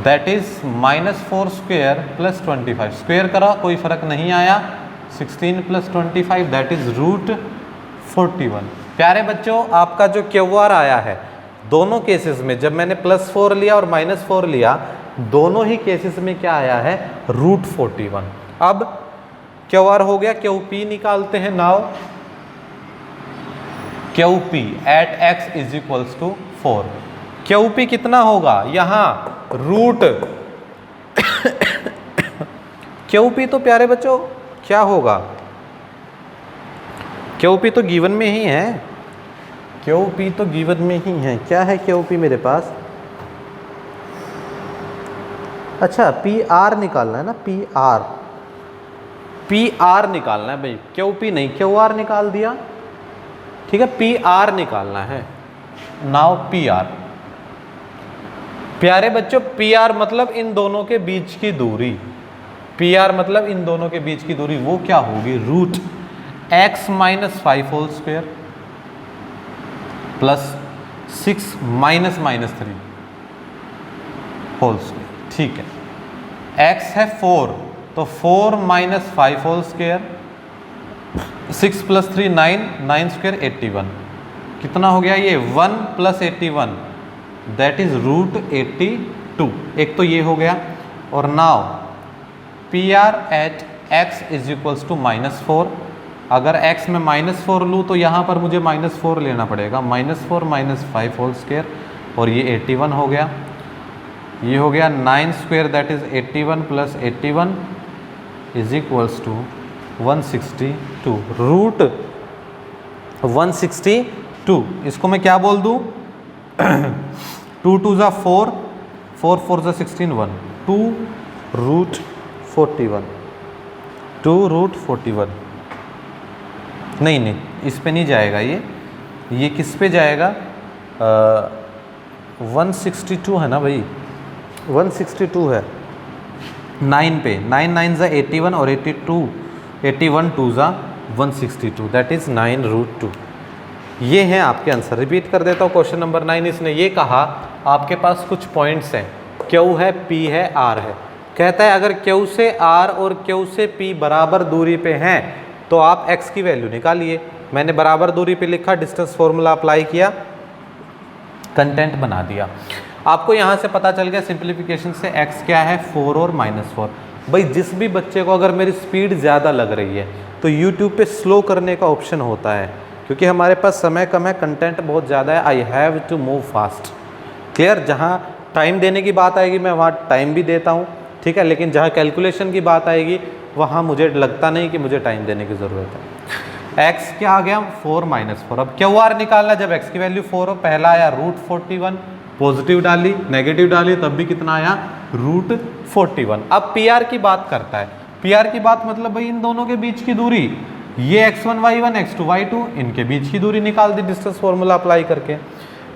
that is -4 square plus 25। Square करा कोई फर्क नहीं आया, 16 प्लस 25 दैट इज रूट 41। प्यारे बच्चों आपका जो QR आया है दोनों केसेस में, जब मैंने +4 लिया और -4 लिया, दोनों ही केसेस में क्या आया है, रूट 41। अब QR हो गया, QP निकालते हैं। Now QP at x is equals to 4। QP कितना होगा, यहाँ रूट QP तो प्यारे बच्चों क्या होगा, QP तो गिवन में ही है, QP तो गिवन में ही है। क्या है QP मेरे पास, अच्छा PR निकालना है ना, PR निकालना है भाई, QP नहीं, QR निकाल दिया। ठीक है, PR निकालना है। नाउ PR, प्यारे बच्चों PR मतलब इन दोनों के बीच की दूरी, PR मतलब इन दोनों के बीच की दूरी, वो क्या होगी, root x minus 5 whole square plus 6 minus -3 whole square. ठीक है, x है 4, तो 4 minus 5 whole square, 6 plus 3 9, 9 square 81। कितना हो गया ये 1 प्लस 81 दैट इज रूट 82। एक तो ये हो गया। और now P R at x is equals to -4। अगर x में -4 लूँ तो यहाँ पर मुझे -4 लेना पड़ेगा, -4 माइनस 5 होल स्क्वायर, और ये 81 हो गया। ये हो गया 9 square that is 81 plus 81 is equals to 162 root 162। इसको मैं क्या बोल दूँ 2 2 ज़ा 4, 4 4 ज़ा 16 1, 2 रूट 41, 2 रूट 41। नहीं नहीं, इस पे नहीं जाएगा ये किस पे जाएगा 162 है ना भाई, 162 है 9 पे, 9 9 ज़ा 81 और 82, 81 2 ज़ा 162 दैट इज़ 9 रूट 2। ये हैं आपके आंसर। रिपीट कर देता हूँ क्वेश्चन नंबर 9। इसने ये कहा आपके पास कुछ पॉइंट्स हैं, Q है, P है, R है। कहता है अगर Q से R और Q से P बराबर दूरी पे हैं तो आप x की वैल्यू निकालिए। मैंने बराबर दूरी पे लिखा, डिस्टेंस फॉर्मूला अप्लाई किया, कंटेंट बना दिया। आपको यहाँ से पता चल गया सिंप्लीफिकेशन से x क्या है 4 और -4। भाई जिस भी बच्चे को अगर मेरी स्पीड ज़्यादा लग रही है तो YouTube पे स्लो करने का ऑप्शन होता है, क्योंकि हमारे पास समय कम है, कंटेंट बहुत ज़्यादा है। I have to move fast. Clear? जहाँ टाइम देने की बात आएगी मैं वहाँ टाइम भी देता हूँ, ठीक है, लेकिन जहाँ कैलकुलेशन की बात आएगी वहाँ मुझे लगता नहीं कि मुझे टाइम देने की ज़रूरत है। x क्या आ गया 4 -4। अब क्यू आर निकालना, जब x की वैल्यू 4 हो, पहला आया रूट 41, पॉजिटिव डाली नेगेटिव डाली तब भी कितना आया रूट 41। अब पी आर की बात करता है। पी आर की बात मतलब भाई इन दोनों के बीच की दूरी, ये x1 y1 x2 y2, इनके बीच की दूरी निकाल दी डिस्टेंस फॉर्मूला अप्लाई करके।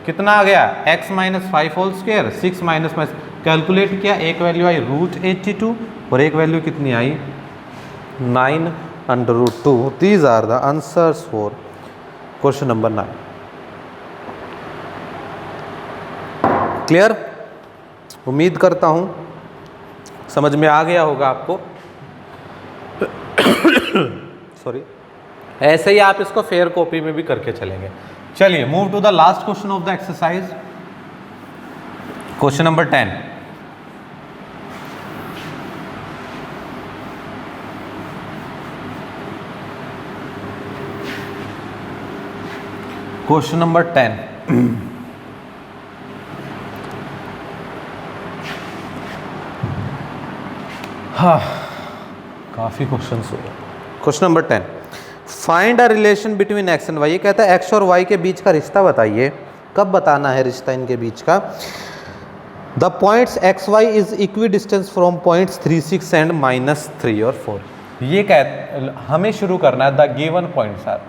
कितना आ गया x minus 5 whole square, 6 minus calculate किया, एक वैल्यू आई रूट 82 और एक वैल्यू कितनी आई 9√2। These are the answers for question number 9। Clear? उम्मीद करता हूं समझ में आ गया होगा आपको। सॉरी। ऐसे ही आप इसको फेयर कॉपी में भी करके चलेंगे। चलिए move to the last question of the exercise, question number 10। Question number 10। हाँ, काफ़ी क्वेश्चंस हो गए। क्वेश्चन number 10, find a relation between X and Y. ये कहता है एक्स और वाई के बीच का रिश्ता बताइए। कब बताना है रिश्ता इनके बीच का? The points X Y is equidistance from points 3 6 and -3 और 4। ये हमें शुरू करना है the given points are,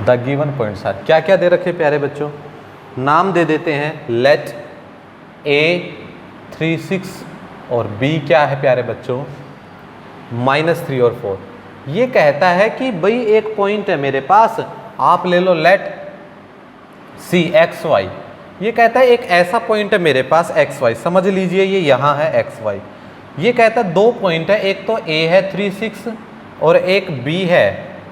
the given points are. क्या क्या दे रखे प्यारे बच्चों? नाम दे देते हैं, लेट ए 3 6 और बी क्या है प्यारे बच्चों -3 और 4। ये कहता है कि भाई एक पॉइंट है मेरे पास, आप ले लो लेट सी एक्स वाई। ये कहता है एक ऐसा पॉइंट है मेरे पास एक्स वाई, समझ लीजिए ये यहाँ है एक्स वाई। ये कहता है दो पॉइंट है, एक तो ए है 3 6 और एक बी है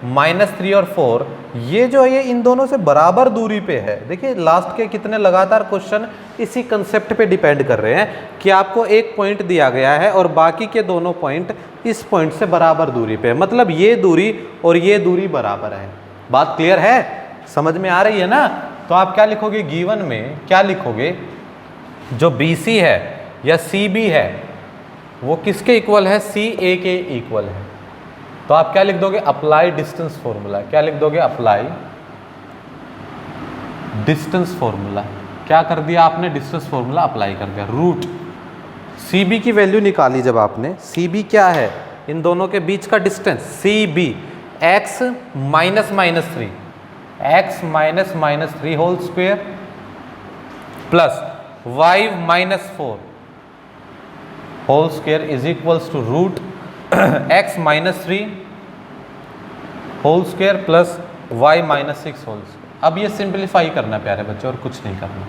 -3 और 4। ये जो है इन दोनों से बराबर दूरी पे है। देखिए लास्ट के कितने लगातार क्वेश्चन इसी कंसेप्ट पे डिपेंड कर रहे हैं कि आपको एक पॉइंट दिया गया है और बाकी के दोनों पॉइंट इस पॉइंट से बराबर दूरी पे है, मतलब ये दूरी और ये दूरी बराबर है। बात क्लियर है? समझ में आ रही है ना? तो आप क्या लिखोगे गिवन में, क्या लिखोगे? जो BC है या CB है वो किसके इक्वल है? CA के इक्वल है। तो आप क्या लिख दोगे? Apply distance formula. क्या लिख दोगे? Apply distance formula. क्या कर दिया आपने? डिस्टेंस फॉर्मूला अप्लाई कर दिया। रूट CB की वैल्यू निकाली जब आपने, CB क्या है? इन दोनों के बीच का distance CB, x -3, x -3 whole square plus y -4 whole square is equals to root x -3 whole square plus y -6 whole square. अब ये सिंप्लीफाई करना प्यारे बच्चे और कुछ नहीं करना,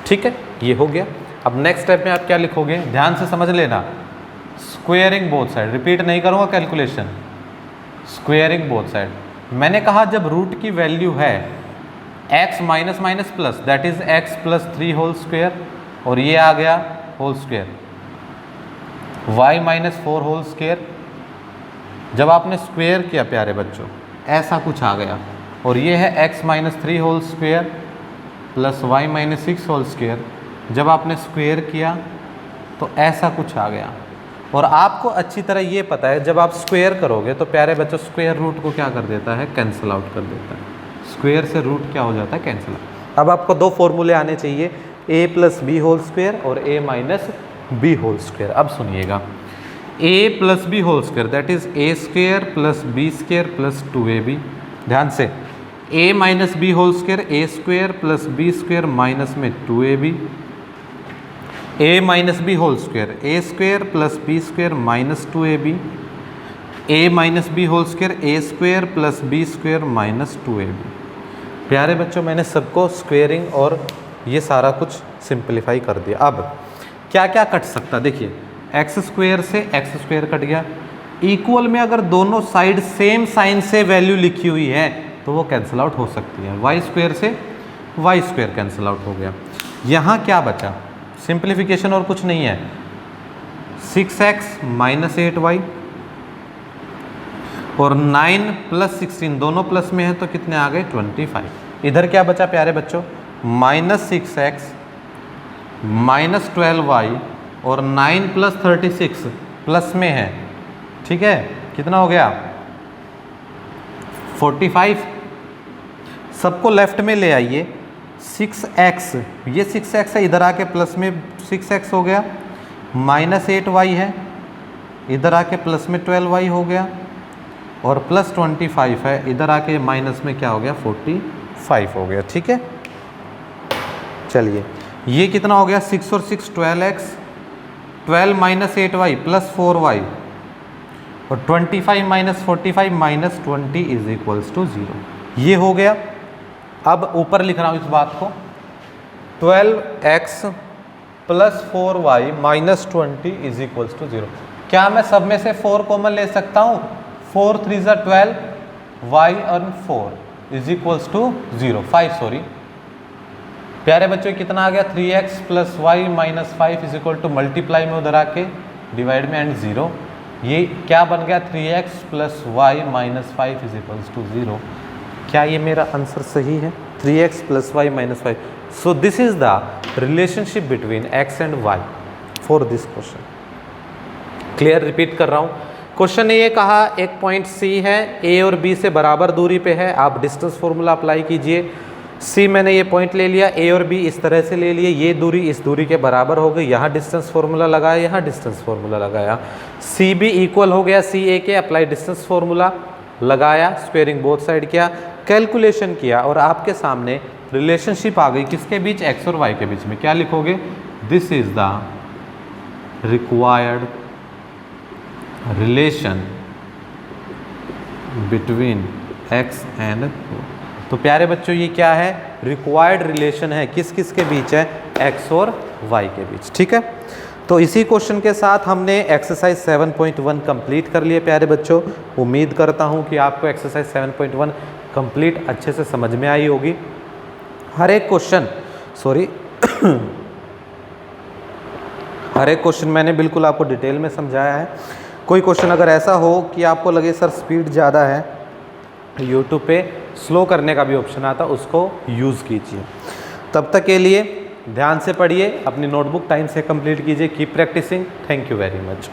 ठीक है? ये हो गया। अब नेक्स्ट स्टेप में आप क्या लिखोगे, ध्यान से समझ लेना, स्क्वेयरिंग बोथ साइड, रिपीट नहीं करूँगा कैलकुलेशन, स्क्वेयरिंग बोथ साइड। मैंने कहा जब रूट की वैल्यू है x minus minus plus, that is x plus 3 whole square, और ये आ गया whole square, y minus 4 whole square. जब आपने स्क्वेयर किया प्यारे बच्चों, ऐसा कुछ आ गया, और ये है x minus 3 whole square plus y minus 6 whole square. जब आपने स्क्वेयर किया तो ऐसा कुछ आ गया। और आपको अच्छी तरह ये पता है जब आप स्क्वेयर करोगे तो प्यारे बच्चों स्क्वेयर रूट को क्या कर देता है, कैंसिल आउट कर देता है। स्क्वेयर से रूट क्या हो जाता है, कैंसिल आउट। अब आपको दो फॉर्मूले आने चाहिए, a plus B whole square और a minus B whole square. अब सुनिएगा, a plus B whole square that is a square plus B square plus 2ab। ध्यान से, a minus B whole square a square plus B square minus में 2ab, a minus B whole square a square plus B square minus 2ab, a minus B whole square a square plus B square minus 2ab। प्यारे बच्चों मैंने सबको squaring और ये सारा कुछ simplify कर दिया। अब क्या क्या कट सकता, देखिए एक्स स्क्वेयर से एक्स स्क्वेयर कट गया, इक्वल में अगर दोनों साइड सेम साइन से वैल्यू लिखी हुई है तो वो कैंसिल आउट हो सकती है, वाई स्क्वेयर से वाई स्क्वेयर कैंसिल आउट हो गया। यहाँ क्या बचा, सिंप्लीफिकेशन और कुछ नहीं है, 6x माइनस 8y और 9 प्लस 16 दोनों प्लस में है तो कितने आ गए 25। इधर क्या बचा प्यारे बच्चों, माइनस 6x माइनस 12y और 9 प्लस 36 प्लस में है, ठीक है, कितना हो गया 45। सबको लेफ्ट में ले आइए, 6x, ये 6x है, इधर आके प्लस में 6x हो गया, माइनस 8y है, इधर आके प्लस में 12y हो गया, और प्लस 25 है, इधर आके माइनस में क्या हो गया 45 हो गया, ठीक है। चलिए ये कितना हो गया, 6 और 6 12x, 12 minus 8y plus 4y और 25 minus 45 minus 20 is equals to 0। ये हो गया। अब ऊपर लिख रहा हूँ इस बात को, 12x plus 4y minus 20 is equals to 0। क्या मैं सब में से 4 कॉमन ले सकता हूँ, 4 3 ज़ा 12, y और 4 इज इक्वल्स टू 0, 5 सॉरी। प्यारे बच्चों कितना आ गया, 3x plus Y minus 5 is equal to multiply में उधर आके डिवाइड में एंड 0। ये क्या बन गया, 3x plus Y minus 5 is equals to 0। क्या ये मेरा आंसर सही है, 3x plus Y minus 5। So this is the relationship between x and y for this question. Clear, repeat कर रहा हूँ। क्वेश्चन ने ये कहा एक पॉइंट C है, A और B से बराबर दूरी पे है, आप डिस्टेंस फॉर्मूला अप्लाई कीजिए। C मैंने ये पॉइंट ले लिया, A और B इस तरह से ले लिए, ये दूरी इस दूरी के बराबर हो गई, यहाँ डिस्टेंस फॉर्मूला लगाया, यहाँ डिस्टेंस फॉर्मूला लगाया, CB इक्वल हो गया CA के, अप्लाई डिस्टेंस फॉर्मूला लगाया, स्क्वेयरिंग बोथ साइड किया, कैलकुलेशन किया और आपके सामने रिलेशनशिप आ गई किसके बीच, x और y के बीच में। क्या लिखोगे, this is the required relation between x and. तो प्यारे बच्चों ये क्या है, रिक्वायर्ड रिलेशन है, किस किस के बीच है, x और y के बीच, ठीक है। तो इसी क्वेश्चन के साथ हमने एक्सरसाइज 7.1 कंप्लीट कर लिए प्यारे बच्चों। उम्मीद करता हूँ कि आपको एक्सरसाइज 7.1 कंप्लीट अच्छे से समझ में आई होगी। हर एक क्वेश्चन हर एक क्वेश्चन मैंने बिल्कुल आपको डिटेल में समझाया है। कोई क्वेश्चन अगर ऐसा हो कि आपको लगे सर स्पीड ज़्यादा है, यूट्यूब पे स्लो करने का भी ऑप्शन आता, उसको यूज़ कीजिए। तब तक के लिए ध्यान से पढ़िए, अपनी नोटबुक टाइम से कंप्लीट कीजिए, keep practicing. Thank you very much.